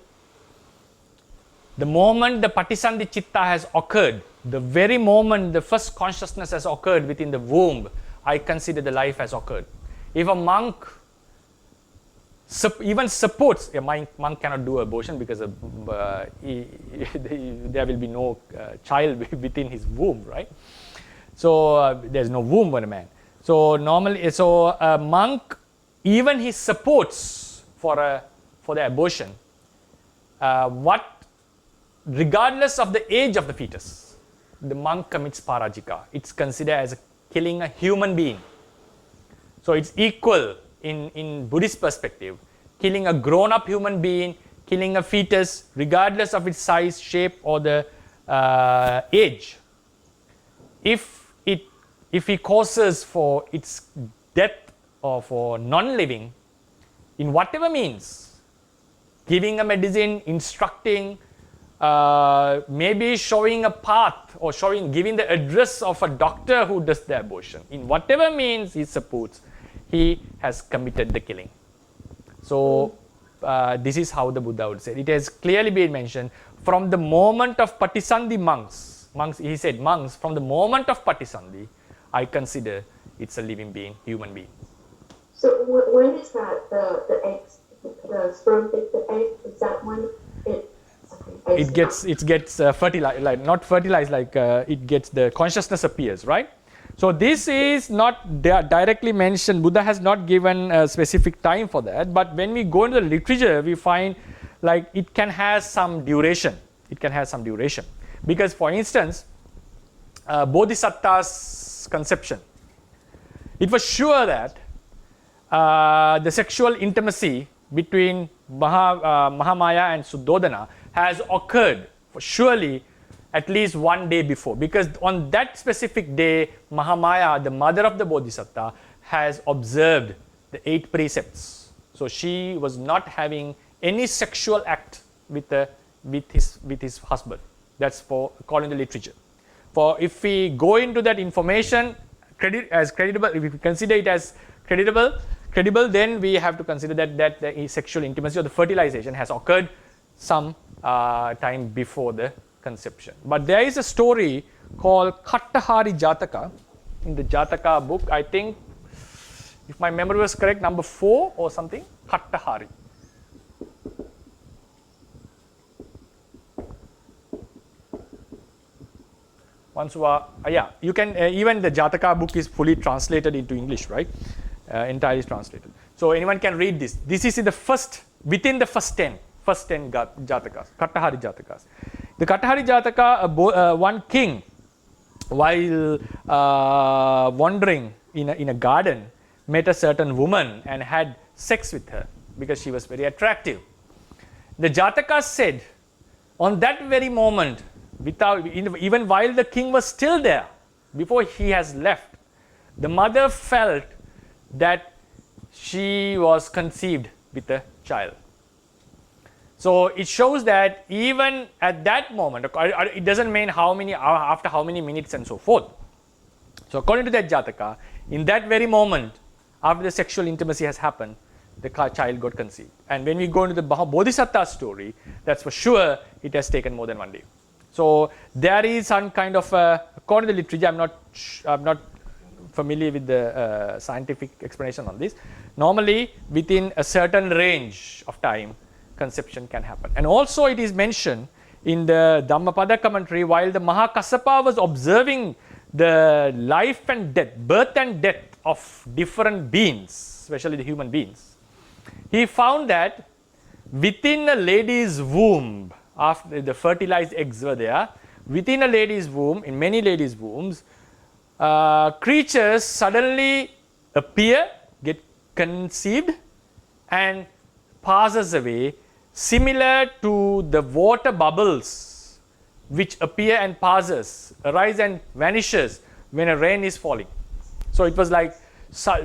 The moment the Patisandhi Chitta has occurred, the very moment the first consciousness has occurred within the womb, I consider the life has occurred. If a monk even supports, a monk cannot do abortion because there will be no child within his womb, right? So there's no womb for a man. So normally, so a monk, even he supports for the abortion, regardless of the age of the fetus, the monk commits parajika. It's considered as killing a human being. So it's equal in Buddhist perspective, killing a grown-up human being, killing a fetus, regardless of its size, shape, or the age. If he causes for its death or for non-living, in whatever means, giving a medicine, instructing, maybe showing a path or giving the address of a doctor who does the abortion, in whatever means he supports, he has committed the killing. So this is how the Buddha would say. It has clearly been mentioned from the moment of Patisandhi monks, he said monks, from the moment of Patisandhi, I consider it's a living being, human being. So when is that the eggs, the sperm, the egg, is that when it gets fertilized, like not fertilized, like it gets, the consciousness appears, right? So this is not directly mentioned. Buddha has not given a specific time for that, but when we go into the literature, we find like it can have some duration. It can have some duration. Because for instance, Bodhisatta's conception, it was sure that the sexual intimacy between Mahamaya and Suddhodana has occurred for surely at least one day before, because on that specific day, Mahamaya, the mother of the Bodhisatta, has observed the 8 precepts. So she was not having any sexual act with his husband. That's for according to literature. For if we go into that information as creditable, if we consider it as credible, then we have to consider that the sexual intimacy or the fertilization has occurred some time before the conception. But there is a story called Kattahari Jataka in the Jataka book, I think, if my memory was correct, number 4 or something, Kattahari. You can, even the Jataka book is fully translated into English, right? Entirely translated. So anyone can read this. This is in the within the first 10 Jatakas, Kattahari Jatakas. The Kattahari Jataka, one king, while wandering in a garden, met a certain woman and had sex with her because she was very attractive. The Jataka said, on that very moment, even while the king was still there, before he has left, the mother felt that she was conceived with a child. So it shows that even at that moment, it doesn't mean after how many minutes and so forth. So according to that Jataka, in that very moment, after the sexual intimacy has happened, the child got conceived. And when we go into the Bodhisatta story, that's for sure it has taken more than one day. So there is some kind of, according to the literature, I'm not familiar with the scientific explanation on this. Normally, within a certain range of time, conception can happen. And also it is mentioned in the Dhammapada Commentary, while the Mahakassapa was observing the life and death, birth and death of different beings, especially the human beings, he found that within a lady's womb, after the fertilized eggs were there, within a lady's womb, in many ladies' wombs, creatures suddenly appear, get conceived, and passes away, similar to the water bubbles which appear and passes, arise and vanishes when a rain is falling. So it was like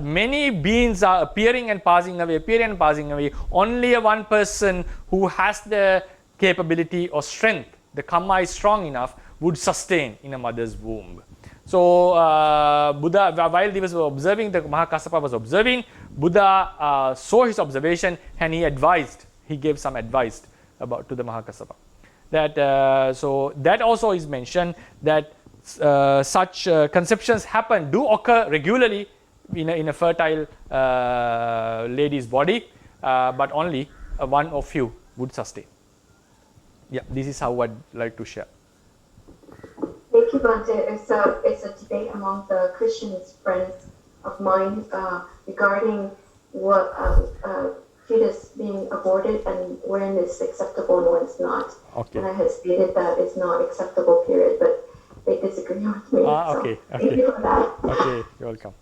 many beings are appearing and passing away, only one person who has the capability or strength, the karma is strong enough, would sustain in a mother's womb. So Buddha, while he was observing, the Mahakassapa was observing, Buddha saw his observation and he gave some advice to the Mahakassapa. that so that also is mentioned, that such conceptions do occur regularly in a fertile lady's body, but only one or few would sustain. Yeah, this is how I'd like to share. Thank you, Bhante. It's a debate among the Christian friends of mine regarding what fetus being aborted and when it's acceptable and when it's not. Okay. And I had stated that it's not acceptable, period, but they disagree with me. Okay. So thank you for that. Okay, you're welcome.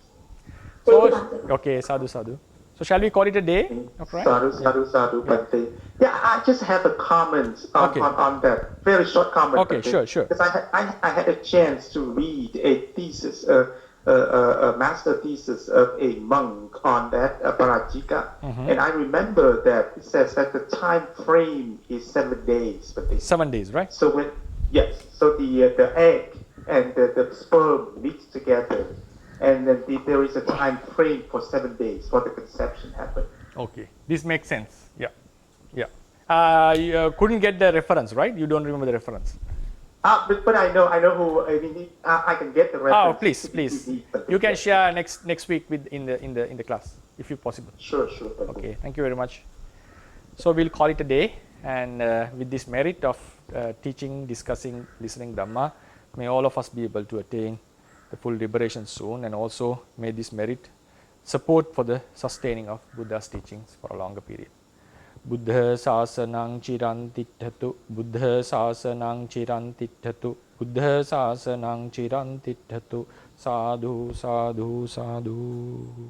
Thank you, Bhante. Okay, sadhu, sadhu. So shall we call it a day? Okay. Sadhu, Bhante. Yeah, I just have a comment on that. Very short comment. Okay, Bhante. sure. Because I had a chance to read a thesis, a master thesis of a monk on that, Parajika. And I remember that it says that the time frame is 7 days. Bhante. 7 days, right? So so the egg and the sperm meets together, and then there is a time frame for 7 days for the conception happen. Okay, this makes sense. Yeah. You couldn't get the reference, right? You don't remember the reference. But I know who. I mean, I can get the reference. Oh, please. You can share next week in the class, if you possible. Sure. Okay, thank you very much. So we'll call it a day, and with this merit of teaching, discussing, listening Dhamma, may all of us be able to attain the full liberation soon, and also may this merit support for the sustaining of Buddha's teachings for a longer period. Buddha sasanang chirantitthatu, Buddha sasanang chirantitthatu, Buddha sasanang chirantitthatu, sadhu, sadhu, sadhu.